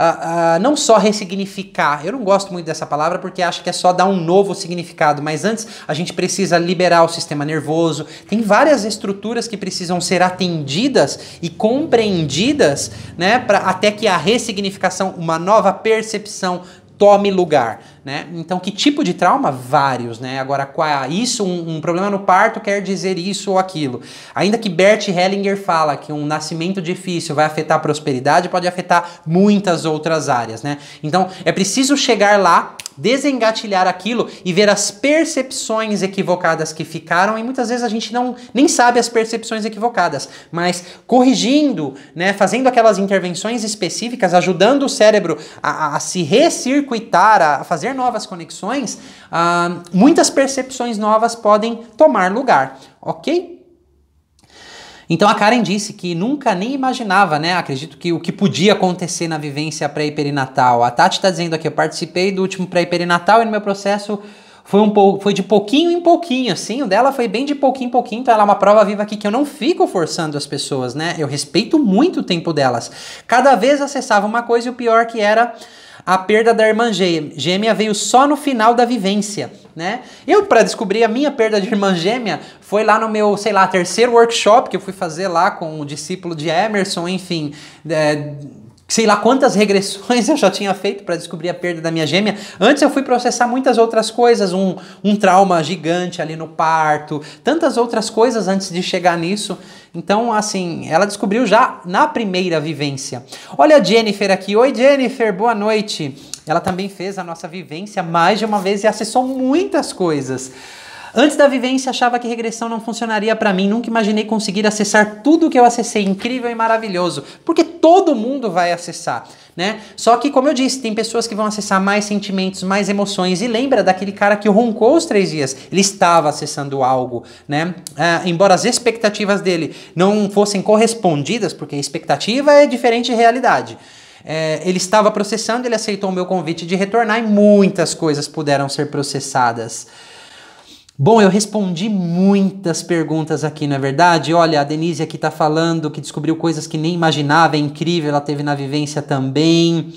não só ressignificar, eu não gosto muito dessa palavra porque acho que é só dar um novo significado, mas antes a gente precisa liberar o sistema nervoso, tem várias estruturas que precisam ser atendidas e compreendidas, né, até que a ressignificação, uma nova percepção tome lugar, né? Então, que tipo de trauma? Vários, né? Agora, um problema no parto quer dizer isso ou aquilo. Ainda que Bert Hellinger fala que um nascimento difícil vai afetar a prosperidade, pode afetar muitas outras áreas, né? Então, é preciso chegar lá, desengatilhar aquilo e ver as percepções equivocadas que ficaram, e muitas vezes a gente nem sabe as percepções equivocadas, mas corrigindo, né, fazendo aquelas intervenções específicas, ajudando o cérebro a se recircuitar, a fazer novas conexões, muitas percepções novas podem tomar lugar, ok? Então a Karen disse que nunca nem imaginava, né? Acredito que o que podia acontecer na vivência pré e perinatal. A Tati está dizendo aqui, eu participei do último pré e perinatal e no meu processo foi de pouquinho em pouquinho, assim, o dela foi bem de pouquinho em pouquinho, então ela é uma prova viva aqui que eu não fico forçando as pessoas, né? Eu respeito muito o tempo delas. Cada vez acessava uma coisa e o pior que era a perda da irmã gêmea veio só no final da vivência, né? Eu, para descobrir a minha perda de irmã gêmea, foi lá no meu, sei lá, terceiro workshop que eu fui fazer lá com o discípulo de Emerson, enfim, sei lá quantas regressões eu já tinha feito para descobrir a perda da minha gêmea. Antes eu fui processar muitas outras coisas, um trauma gigante ali no parto, tantas outras coisas antes de chegar nisso. Então, assim, ela descobriu já na primeira vivência. Olha a Jennifer aqui. Oi, Jennifer, boa noite. Ela também fez a nossa vivência mais de uma vez e acessou muitas coisas. Antes da vivência, achava que regressão não funcionaria para mim. Nunca imaginei conseguir acessar tudo que eu acessei. Incrível e maravilhoso. Porque todo mundo vai acessar, né? Só que, como eu disse, tem pessoas que vão acessar mais sentimentos, mais emoções. E lembra daquele cara que roncou os 3 dias? Ele estava acessando algo, né? Embora as expectativas dele não fossem correspondidas, porque a expectativa é diferente de realidade. Ele estava processando, ele aceitou o meu convite de retornar e muitas coisas puderam ser processadas. Bom, eu respondi muitas perguntas aqui, não é verdade? Olha, a Denise aqui tá falando que descobriu coisas que nem imaginava, é incrível, ela teve na vivência também.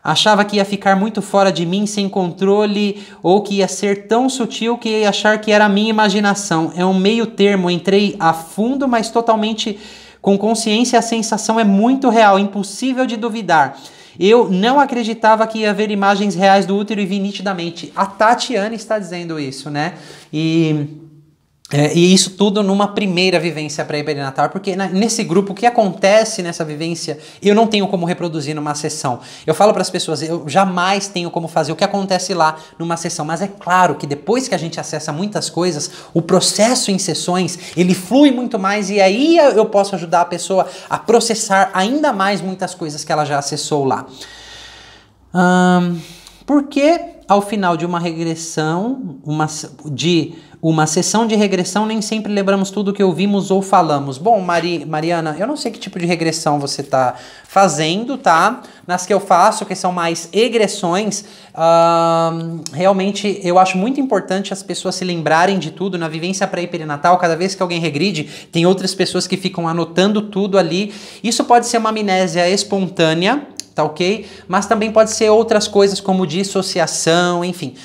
Achava que ia ficar muito fora de mim, sem controle, ou que ia ser tão sutil que ia achar que era a minha imaginação. É um meio termo, entrei a fundo, mas totalmente com consciência, a sensação é muito real, impossível de duvidar. Eu não acreditava que ia ver imagens reais do útero e vi nitidamente. A Tatiana está dizendo isso, né? E isso tudo numa primeira vivência pré-perinatal, porque nesse grupo, o que acontece nessa vivência, eu não tenho como reproduzir numa sessão. Eu falo para as pessoas, eu jamais tenho como fazer o que acontece lá numa sessão, mas é claro que depois que a gente acessa muitas coisas, o processo em sessões, ele flui muito mais e aí eu posso ajudar a pessoa a processar ainda mais muitas coisas que ela já acessou lá. Porque ao final de uma regressão, uma sessão de regressão, nem sempre lembramos tudo que ouvimos ou falamos. Bom, Mariana, eu não sei que tipo de regressão você está fazendo, tá? Nas que eu faço, que são mais egressões, realmente eu acho muito importante as pessoas se lembrarem de tudo. Na vivência pré e perinatal, cada vez que alguém regride, tem outras pessoas que ficam anotando tudo ali. Isso pode ser uma amnésia espontânea, tá ok? Mas também pode ser outras coisas como dissociação, enfim.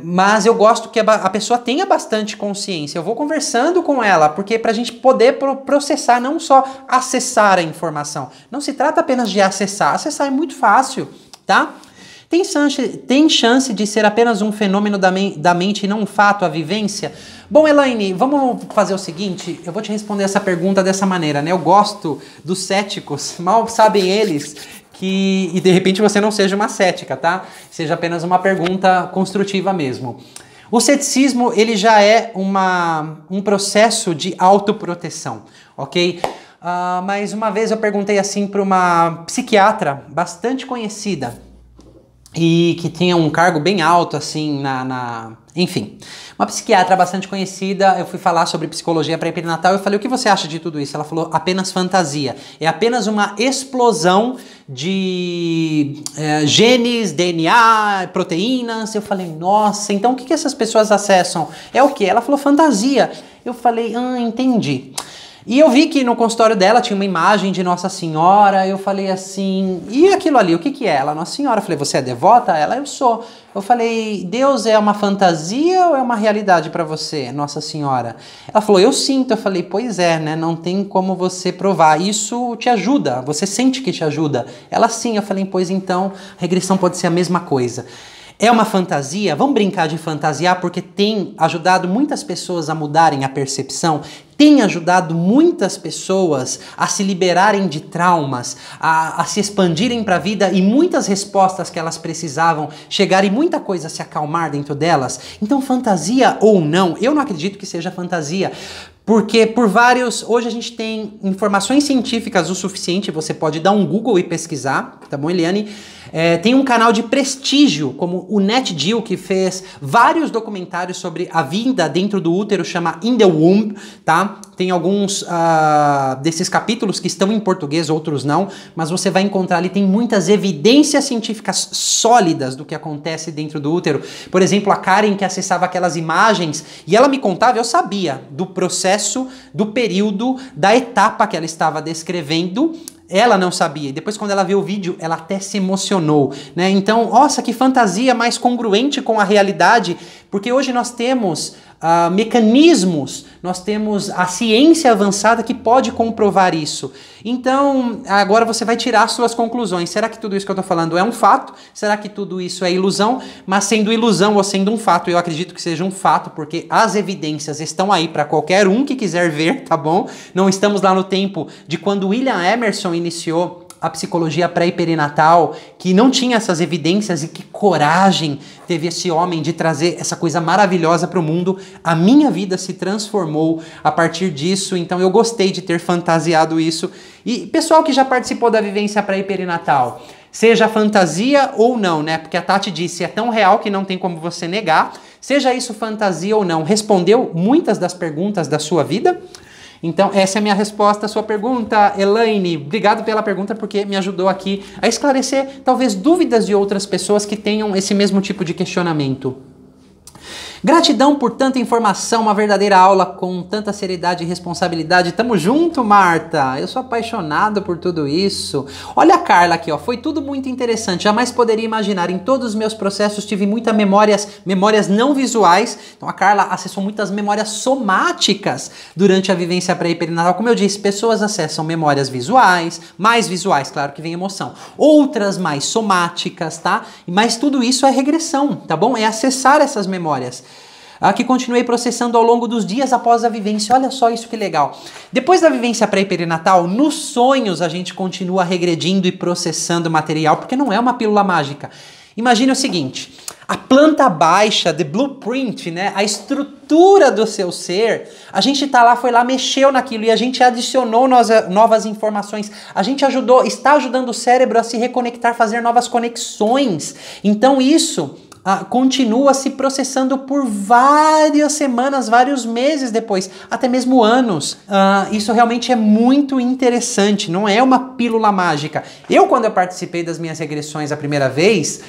Mas eu gosto que a pessoa tenha bastante consciência. Eu vou conversando com ela, porque pra gente poder processar, não só acessar a informação. Não se trata apenas de acessar. Acessar é muito fácil, tá? Tem chance de ser apenas um fenômeno da mente e não um fato, a vivência? Bom, Elaine, vamos fazer o seguinte, eu vou te responder essa pergunta dessa maneira, né? Eu gosto dos céticos, mal sabem eles e de repente você não seja uma cética, tá? Seja apenas uma pergunta construtiva mesmo. O ceticismo, ele já é um processo de autoproteção, ok? Mas uma vez eu perguntei assim para uma psiquiatra bastante conhecida, e que tinha um cargo bem alto, assim, enfim, uma psiquiatra bastante conhecida. Eu fui falar sobre psicologia pré-perinatal e eu falei, o que você acha de tudo isso? Ela falou, apenas fantasia, é apenas uma explosão de genes, DNA, proteínas. Eu falei, nossa, então o que essas pessoas acessam? É o quê? Ela falou, fantasia. Eu falei, entendi. E eu vi que no consultório dela tinha uma imagem de Nossa Senhora, eu falei assim, e aquilo ali, o que que é? Ela, Nossa Senhora. Eu falei, você é devota? Ela, eu sou. Eu falei, Deus é uma fantasia ou é uma realidade para você, Nossa Senhora? Ela falou, eu sinto. Eu falei, pois é, né? Não tem como você provar. Isso te ajuda, você sente que te ajuda. Ela, sim. Eu falei, pois então, a regressão pode ser a mesma coisa. É uma fantasia? Vamos brincar de fantasiar, porque tem ajudado muitas pessoas a mudarem a percepção, tem ajudado muitas pessoas a se liberarem de traumas, a se expandirem para a vida e muitas respostas que elas precisavam chegar e muita coisa se acalmar dentro delas. Então, fantasia ou não, eu não acredito que seja fantasia. Porque hoje a gente tem informações científicas o suficiente, você pode dar um Google e pesquisar, tá bom, Eliane? Tem um canal de prestígio, como o NetGeo, que fez vários documentários sobre a vida dentro do útero, chama In the Womb, tá? Tem alguns desses capítulos que estão em português, outros não, mas você vai encontrar ali, tem muitas evidências científicas sólidas do que acontece dentro do útero. Por exemplo, a Karen que acessava aquelas imagens, e ela me contava, eu sabia do processo, do período, da etapa que ela estava descrevendo. Ela não sabia, e depois quando ela viu o vídeo, ela até se emocionou, né? Então, nossa, que fantasia mais congruente com a realidade, porque hoje nós temos mecanismos, nós temos a ciência avançada que pode comprovar isso. Então, agora você vai tirar suas conclusões. Será que tudo isso que eu tô falando é um fato? Será que tudo isso é ilusão? Mas sendo ilusão ou sendo um fato, eu acredito que seja um fato, porque as evidências estão aí para qualquer um que quiser ver, tá bom? Não estamos lá no tempo de quando William Emerson iniciou a psicologia pré e perinatal, que não tinha essas evidências, e que coragem teve esse homem de trazer essa coisa maravilhosa para o mundo. A minha vida se transformou a partir disso, então eu gostei de ter fantasiado isso. E pessoal que já participou da vivência pré e perinatal, seja fantasia ou não, né? Porque a Tati disse, é tão real que não tem como você negar. Seja isso fantasia ou não, respondeu muitas das perguntas da sua vida? Então, essa é a minha resposta à sua pergunta, Elaine. Obrigado pela pergunta, porque me ajudou aqui a esclarecer, talvez, dúvidas de outras pessoas que tenham esse mesmo tipo de questionamento. Gratidão por tanta informação, uma verdadeira aula com tanta seriedade e responsabilidade. Tamo junto, Marta. Eu sou apaixonado por tudo isso. Olha a Carla aqui, ó. Foi tudo muito interessante. Jamais poderia imaginar. Em todos os meus processos tive muitas memórias não visuais. Então a Carla acessou muitas memórias somáticas durante a vivência pré e perinatal. Como eu disse, pessoas acessam memórias visuais, mais visuais, claro que vem emoção. Outras mais somáticas, tá? Mas tudo isso é regressão, tá bom? É acessar essas memórias. Que continuei processando ao longo dos dias após a vivência. Olha só isso que legal. Depois da vivência pré e perinatal, nos sonhos a gente continua regredindo e processando material, porque não é uma pílula mágica. Imagine o seguinte, a planta baixa, the blueprint, né, a estrutura do seu ser, a gente foi lá, mexeu naquilo e a gente adicionou novas informações, a gente está ajudando o cérebro a se reconectar, fazer novas conexões. Então isso continua se processando por várias semanas, vários meses depois, até mesmo anos. Isso realmente é muito interessante, não é uma pílula mágica. Quando eu participei das minhas regressões a primeira vez,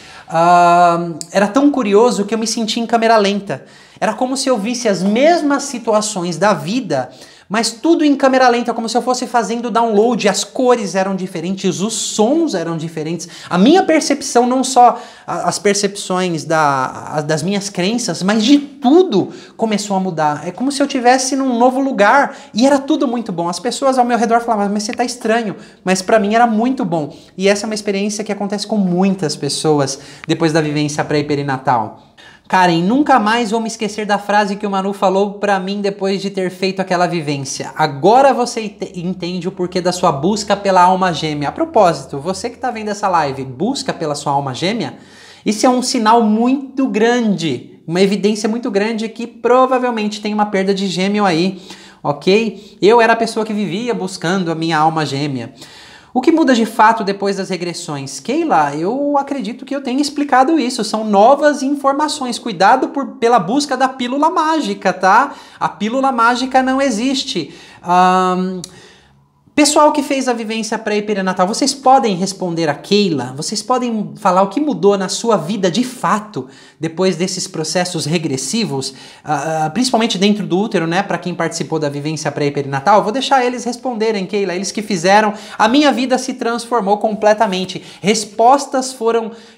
era tão curioso que eu me senti em câmera lenta. Era como se eu visse as mesmas situações da vida, mas tudo em câmera lenta, como se eu fosse fazendo download. As cores eram diferentes, os sons eram diferentes. A minha percepção, não só as percepções das minhas crenças, mas de tudo começou a mudar. É como se eu estivesse num novo lugar e era tudo muito bom. As pessoas ao meu redor falavam, mas você tá estranho. Mas para mim era muito bom. E essa é uma experiência que acontece com muitas pessoas depois da vivência pré e perinatal. Karen, nunca mais vou me esquecer da frase que o Manu falou pra mim depois de ter feito aquela vivência. Agora você entende o porquê da sua busca pela alma gêmea. A propósito, você que tá vendo essa live, busca pela sua alma gêmea? Isso é um sinal muito grande, uma evidência muito grande que provavelmente tem uma perda de gêmeo aí, ok? Eu era a pessoa que vivia buscando a minha alma gêmea. O que muda de fato depois das regressões? Keila, eu acredito que eu tenha explicado isso. São novas informações. Cuidado pela busca da pílula mágica, tá? A pílula mágica não existe. Pessoal que fez a vivência pré e perinatal, vocês podem responder a Keila? Vocês podem falar o que mudou na sua vida de fato depois desses processos regressivos, principalmente dentro do útero, né? Para quem participou da vivência pré e perinatal, vou deixar eles responderem, Keila. Eles que fizeram, a minha vida se transformou completamente. Respostas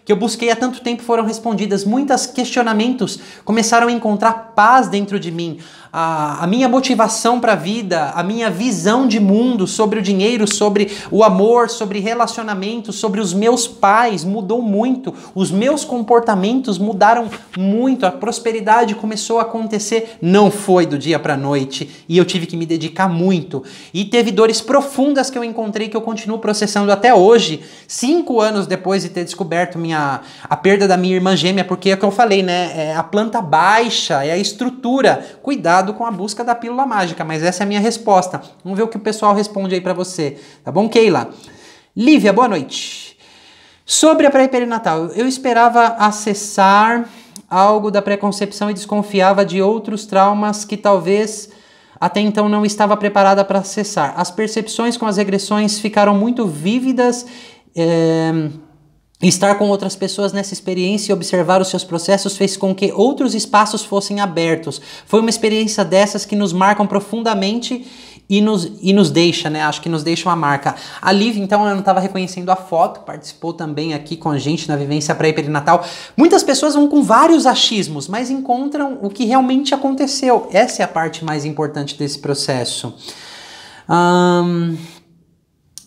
que eu busquei há tanto tempo foram respondidas. Muitos questionamentos começaram a encontrar paz dentro de mim. A minha motivação para a vida, a minha visão de mundo sobre o dinheiro, sobre o amor, sobre relacionamentos, sobre os meus pais mudou muito. Os meus comportamentos mudaram muito. A prosperidade começou a acontecer. Não foi do dia para a noite e eu tive que me dedicar muito. E teve dores profundas que eu encontrei que eu continuo processando até hoje, 5 anos depois de ter descoberto a perda da minha irmã gêmea, porque é o que eu falei, né? É a planta baixa, é a estrutura. Cuidado com a busca da pílula mágica, mas essa é a minha resposta. Vamos ver o que o pessoal responde aí pra você, tá bom, Keila? Lívia, boa noite. Sobre a pré-perinatal, eu esperava acessar algo da pré-concepção e desconfiava de outros traumas que talvez até então não estava preparada para acessar. As percepções com as regressões ficaram muito vívidas. Estar com outras pessoas nessa experiência e observar os seus processos fez com que outros espaços fossem abertos. Foi uma experiência dessas que nos marcam profundamente e nos deixa, né? Acho que nos deixa uma marca. A Lívia, então, ela não estava reconhecendo a foto, participou também aqui com a gente na vivência pré e perinatal. Muitas pessoas vão com vários achismos, mas encontram o que realmente aconteceu. Essa é a parte mais importante desse processo.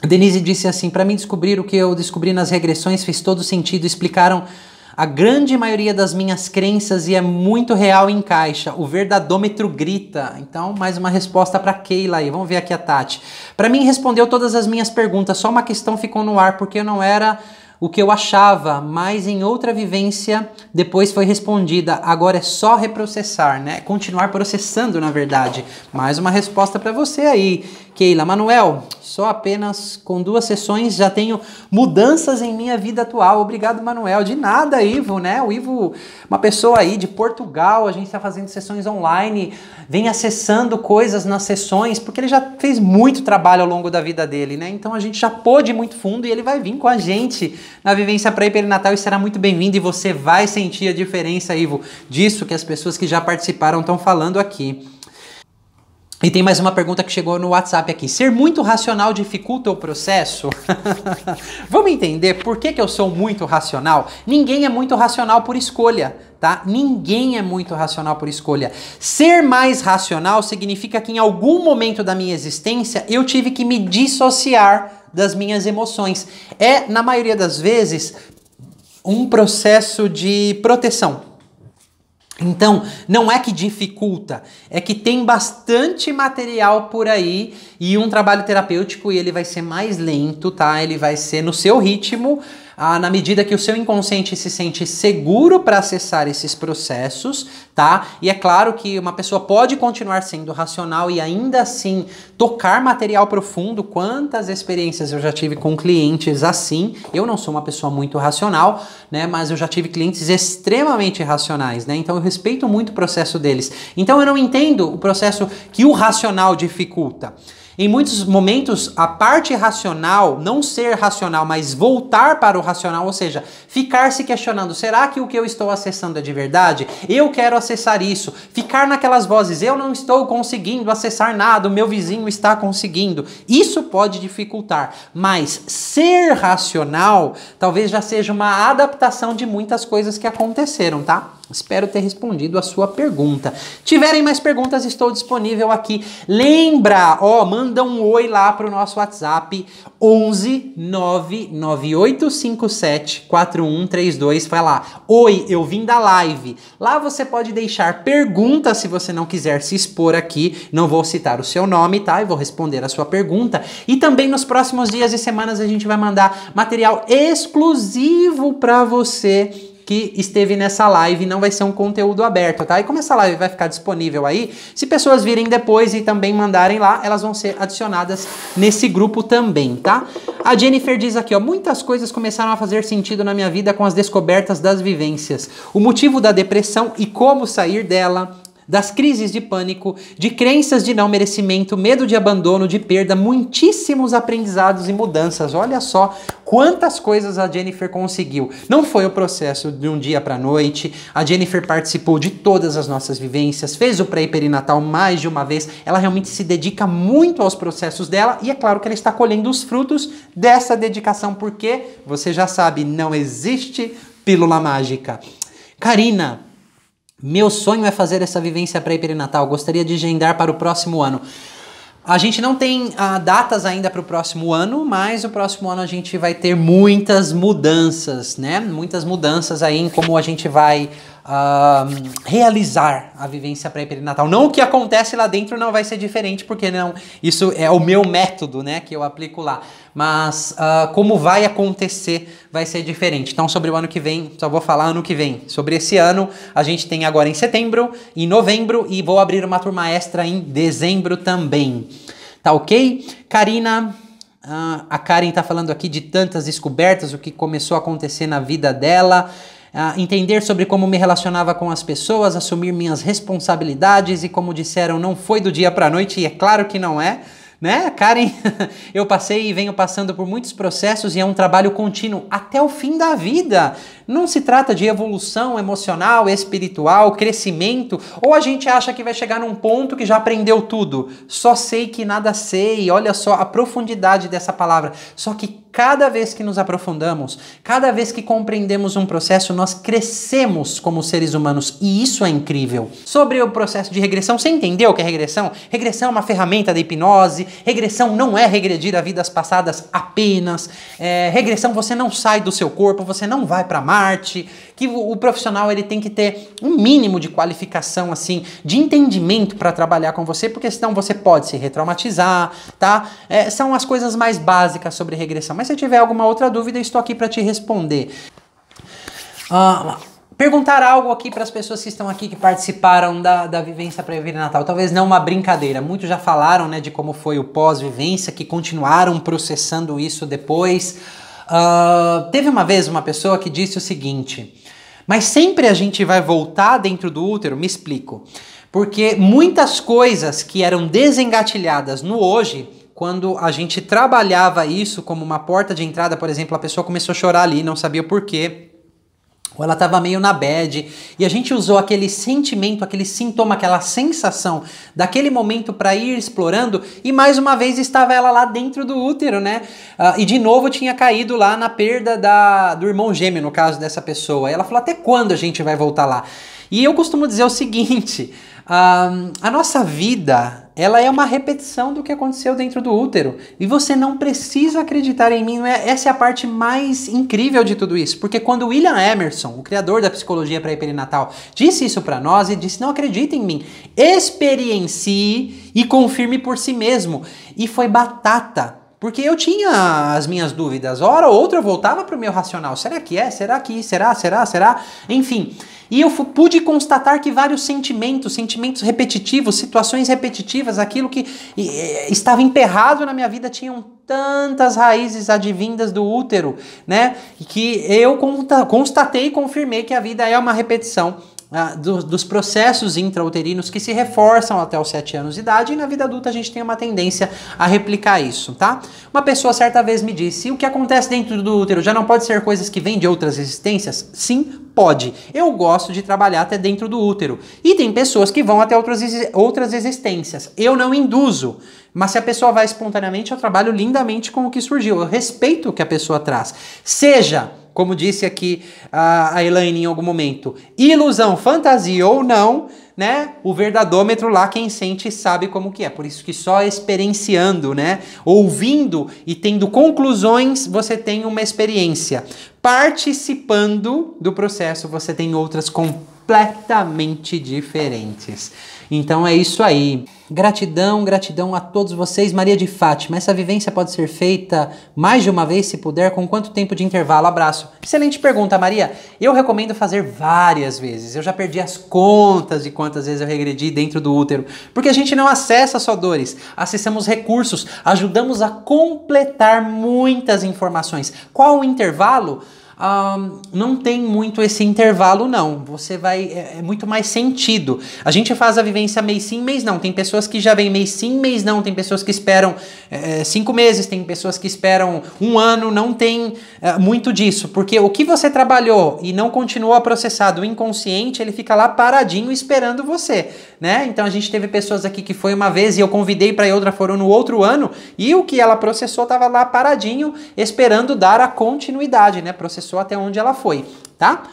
Denise disse assim, para mim descobrir o que eu descobri nas regressões fez todo sentido, explicaram a grande maioria das minhas crenças e é muito real e encaixa. O verdadômetro grita. Então, mais uma resposta para Keila aí. Vamos ver aqui a Tati. Para mim, respondeu todas as minhas perguntas. Só uma questão ficou no ar, porque eu não era o que eu achava, mas em outra vivência depois foi respondida. Agora é só reprocessar, né? Continuar processando, na verdade. Mais uma resposta para você aí, Keila. Manuel, só apenas com 2 sessões já tenho mudanças em minha vida atual. Obrigado, Manuel. De nada, Ivo, né? O Ivo, uma pessoa aí de Portugal, a gente está fazendo sessões online, vem acessando coisas nas sessões, porque ele já fez muito trabalho ao longo da vida dele, né? Então a gente já pôde ir muito fundo e ele vai vir com a gente na vivência pré e perinatal e será muito bem-vindo e você vai sentir a diferença, Ivo, disso que as pessoas que já participaram estão falando aqui. E tem mais uma pergunta que chegou no WhatsApp aqui. Ser muito racional dificulta o processo? Vamos entender por que eu sou muito racional? Ninguém é muito racional por escolha, tá? Ninguém é muito racional por escolha. Ser mais racional significa que em algum momento da minha existência eu tive que me dissociar das minhas emoções. É, na maioria das vezes, um processo de proteção. Então, não é que dificulta, é que tem bastante material por aí e um trabalho terapêutico e ele vai ser mais lento, tá? Ele vai ser no seu ritmo, na medida que o seu inconsciente se sente seguro para acessar esses processos, tá? E é claro que uma pessoa pode continuar sendo racional e ainda assim tocar material profundo. Quantas experiências eu já tive com clientes assim? Eu não sou uma pessoa muito racional, né? Mas eu já tive clientes extremamente racionais, né? Então eu respeito muito o processo deles. Então eu não entendo o processo que o racional dificulta. Em muitos momentos, a parte racional, não ser racional, mas voltar para o racional, ou seja, ficar se questionando, será que o que eu estou acessando é de verdade? Eu quero acessar isso. Ficar naquelas vozes, eu não estou conseguindo acessar nada, o meu vizinho está conseguindo. Isso pode dificultar, mas ser racional talvez já seja uma adaptação de muitas coisas que aconteceram, tá? Espero ter respondido a sua pergunta. Tiverem mais perguntas, estou disponível aqui. Lembra, manda um oi lá pro nosso WhatsApp 11 99857 4132. Vai lá. Oi, eu vim da live. Lá você pode deixar perguntas se você não quiser se expor aqui. Não vou citar o seu nome, tá? Eu vou responder a sua pergunta. E também nos próximos dias e semanas a gente vai mandar material exclusivo para você que esteve nessa live, não vai ser um conteúdo aberto, tá? E como essa live vai ficar disponível aí, se pessoas virem depois e também mandarem lá, elas vão ser adicionadas nesse grupo também, tá? A Jennifer diz aqui, muitas coisas começaram a fazer sentido na minha vida com as descobertas das vivências. O motivo da depressão e como sair dela, das crises de pânico, de crenças de não merecimento, medo de abandono, de perda, muitíssimos aprendizados e mudanças. Olha só quantas coisas a Jennifer conseguiu. Não foi o processo de um dia para a noite. A Jennifer participou de todas as nossas vivências, fez o pré e perinatal mais de uma vez. Ela realmente se dedica muito aos processos dela e é claro que ela está colhendo os frutos dessa dedicação, porque você já sabe, não existe pílula mágica. Karina, meu sonho é fazer essa vivência pré e perinatal. Gostaria de agendar para o próximo ano. A gente não tem datas ainda para o próximo ano, mas o próximo ano a gente vai ter muitas mudanças, né? Muitas mudanças aí em como a gente vai realizar a vivência pré-perinatal. Não o que acontece lá dentro não vai ser diferente, porque não, isso é o meu método, né, que eu aplico lá. Mas como vai acontecer vai ser diferente. Então sobre o ano que vem, só vou falar ano que vem. Sobre esse ano, a gente tem agora em setembro, em novembro e vou abrir uma turma extra em dezembro também. Tá ok? Karina, a Karen tá falando aqui de tantas descobertas, o que começou a acontecer na vida dela. Entender sobre como me relacionava com as pessoas, assumir minhas responsabilidades e, como disseram, não foi do dia para a noite, e é claro que não é, né, Karen? Eu passei e venho passando por muitos processos e é um trabalho contínuo até o fim da vida. Não se trata de evolução emocional, espiritual, crescimento, ou a gente acha que vai chegar num ponto que já aprendeu tudo. Só sei que nada sei, olha só a profundidade dessa palavra. Só que cada vez que nos aprofundamos, cada vez que compreendemos um processo, nós crescemos como seres humanos e isso é incrível. Sobre o processo de regressão, você entendeu o que é regressão? Regressão é uma ferramenta da hipnose, regressão não é regredir a vidas passadas apenas, regressão você não sai do seu corpo, você não vai para Marte, que o profissional ele tem que ter um mínimo de qualificação, assim, de entendimento para trabalhar com você, porque senão você pode se retraumatizar, tá? São as coisas mais básicas sobre regressão. Mas se tiver alguma outra dúvida, estou aqui para te responder. Perguntar algo aqui para as pessoas que estão aqui, que participaram da vivência pré-perinatal. Talvez não uma brincadeira. Muitos já falaram, né, de como foi o pós-vivência, que continuaram processando isso depois. Teve uma vez uma pessoa que disse o seguinte: mas sempre a gente vai voltar dentro do útero? Me explico. Porque muitas coisas que eram desengatilhadas no hoje, quando a gente trabalhava isso como uma porta de entrada, por exemplo, a pessoa começou a chorar ali, não sabia por quê, ou ela estava meio na bad, e a gente usou aquele sentimento, aquele sintoma, aquela sensação daquele momento para ir explorando, e mais uma vez estava ela lá dentro do útero, né? E de novo tinha caído lá na perda do irmão gêmeo, no caso dessa pessoa. E ela falou: até quando a gente vai voltar lá? E eu costumo dizer o seguinte: a nossa vida, ela é uma repetição do que aconteceu dentro do útero. E você não precisa acreditar em mim. Essa é a parte mais incrível de tudo isso. Porque quando William Emerson, o criador da psicologia pré-perinatal, disse isso para nós, ele disse: não acredita em mim. Experiencie e confirme por si mesmo. E foi batata. Porque eu tinha as minhas dúvidas. Hora ou outra eu voltava para o meu racional. Será que é? Será que será? Enfim. E eu pude constatar que vários sentimentos repetitivos, situações repetitivas, aquilo que estava emperrado na minha vida, tinham tantas raízes advindas do útero, né? Que eu constatei e confirmei que a vida é uma repetição dos processos intrauterinos que se reforçam até os 7 anos de idade, e na vida adulta a gente tem uma tendência a replicar isso, tá? Uma pessoa certa vez me disse: o que acontece dentro do útero já não pode ser coisas que vêm de outras existências? Sim, pode. Eu gosto de trabalhar até dentro do útero. E tem pessoas que vão até outras existências. Eu não induzo. Mas se a pessoa vai espontaneamente, eu trabalho lindamente com o que surgiu. Eu respeito o que a pessoa traz. Seja, como disse aqui a Elaine em algum momento, ilusão, fantasia ou não, né? O verdadômetro lá, quem sente sabe como que é. Por isso que só experienciando, né? Ouvindo e tendo conclusões, você tem uma experiência. Participando do processo, você tem outras completamente diferentes. Então é isso aí. Gratidão, gratidão a todos vocês. Maria de Fátima, essa vivência pode ser feita mais de uma vez, se puder? Com quanto tempo de intervalo? Abraço. Excelente pergunta, Maria. Eu recomendo fazer várias vezes. Eu já perdi as contas de quantas vezes eu regredi dentro do útero. Porque a gente não acessa só dores, acessamos recursos, ajudamos a completar muitas informações. Qual o intervalo? não tem muito esse intervalo, não. Você vai... É muito mais sentido. A gente faz a vivência mês sim, mês não. Tem pessoas que já vêm mês sim, mês não. Tem pessoas que esperam 5 meses. Tem pessoas que esperam 1 ano. Não tem muito disso. Porque o que você trabalhou e não continuou a processar do inconsciente, ele fica lá paradinho esperando você, né? Então a gente teve pessoas aqui que foi uma vez e eu convidei para ir outra, foram no outro ano, e o que ela processou estava lá paradinho esperando dar a continuidade, né? Processou até onde ela foi, tá?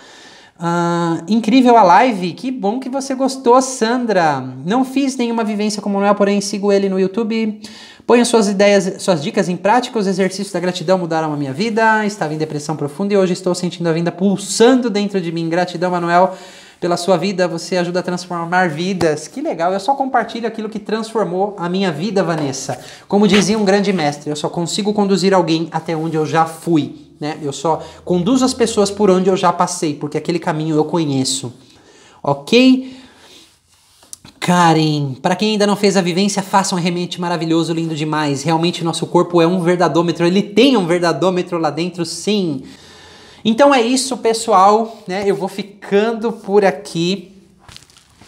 Incrível a live, que bom que você gostou, Sandra. Não fiz nenhuma vivência como o Noel, porém sigo ele no YouTube. Ponho suas ideias, suas dicas em prática. Os exercícios da gratidão mudaram a minha vida. Estava em depressão profunda e hoje estou sentindo a vida pulsando dentro de mim. Gratidão, Manuel, pela sua vida. Você ajuda a transformar vidas. Que legal, eu só compartilho aquilo que transformou a minha vida, Vanessa. Como dizia um grande mestre, eu só consigo conduzir alguém até onde eu já fui, né? Eu só conduzo as pessoas por onde eu já passei, porque aquele caminho eu conheço. Ok? Karen, para quem ainda não fez a vivência, faça um remete maravilhoso, lindo demais. Realmente nosso corpo é um verdadômetro, ele tem um verdadômetro lá dentro, sim. Então é isso, pessoal, né? Eu vou ficando por aqui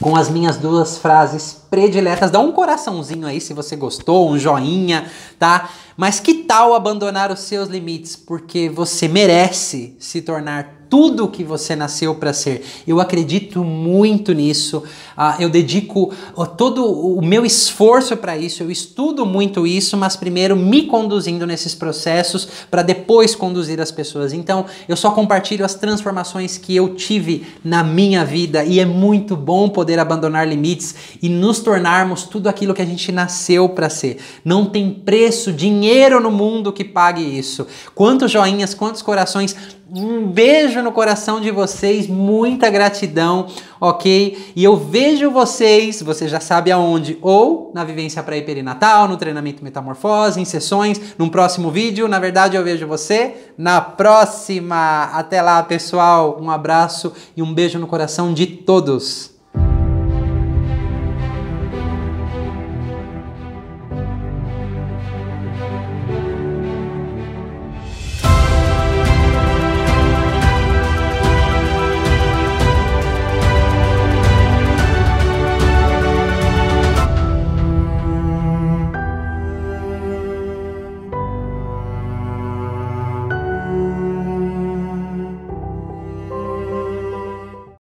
com as minhas 2 frases prediletas. Dá um coraçãozinho aí se você gostou, um joinha, tá? Mas que tal abandonar os seus limites? Porque você merece se tornar tudo o que você nasceu para ser. Eu acredito muito nisso. Eu dedico todo o meu esforço para isso. Eu estudo muito isso, mas primeiro me conduzindo nesses processos para depois conduzir as pessoas. Então, eu só compartilho as transformações que eu tive na minha vida e é muito bom poder abandonar limites e nos tornarmos tudo aquilo que a gente nasceu para ser. Não tem preço, dinheiro no mundo que pague isso. Quantos joinhas, quantos corações. Um beijo no coração de vocês, muita gratidão, ok? E eu vejo vocês, você já sabe aonde, ou na vivência pré-perinatal, no treinamento Metamorfose, em sessões, num próximo vídeo. Na verdade, eu vejo você na próxima. Até lá, pessoal. Um abraço e um beijo no coração de todos.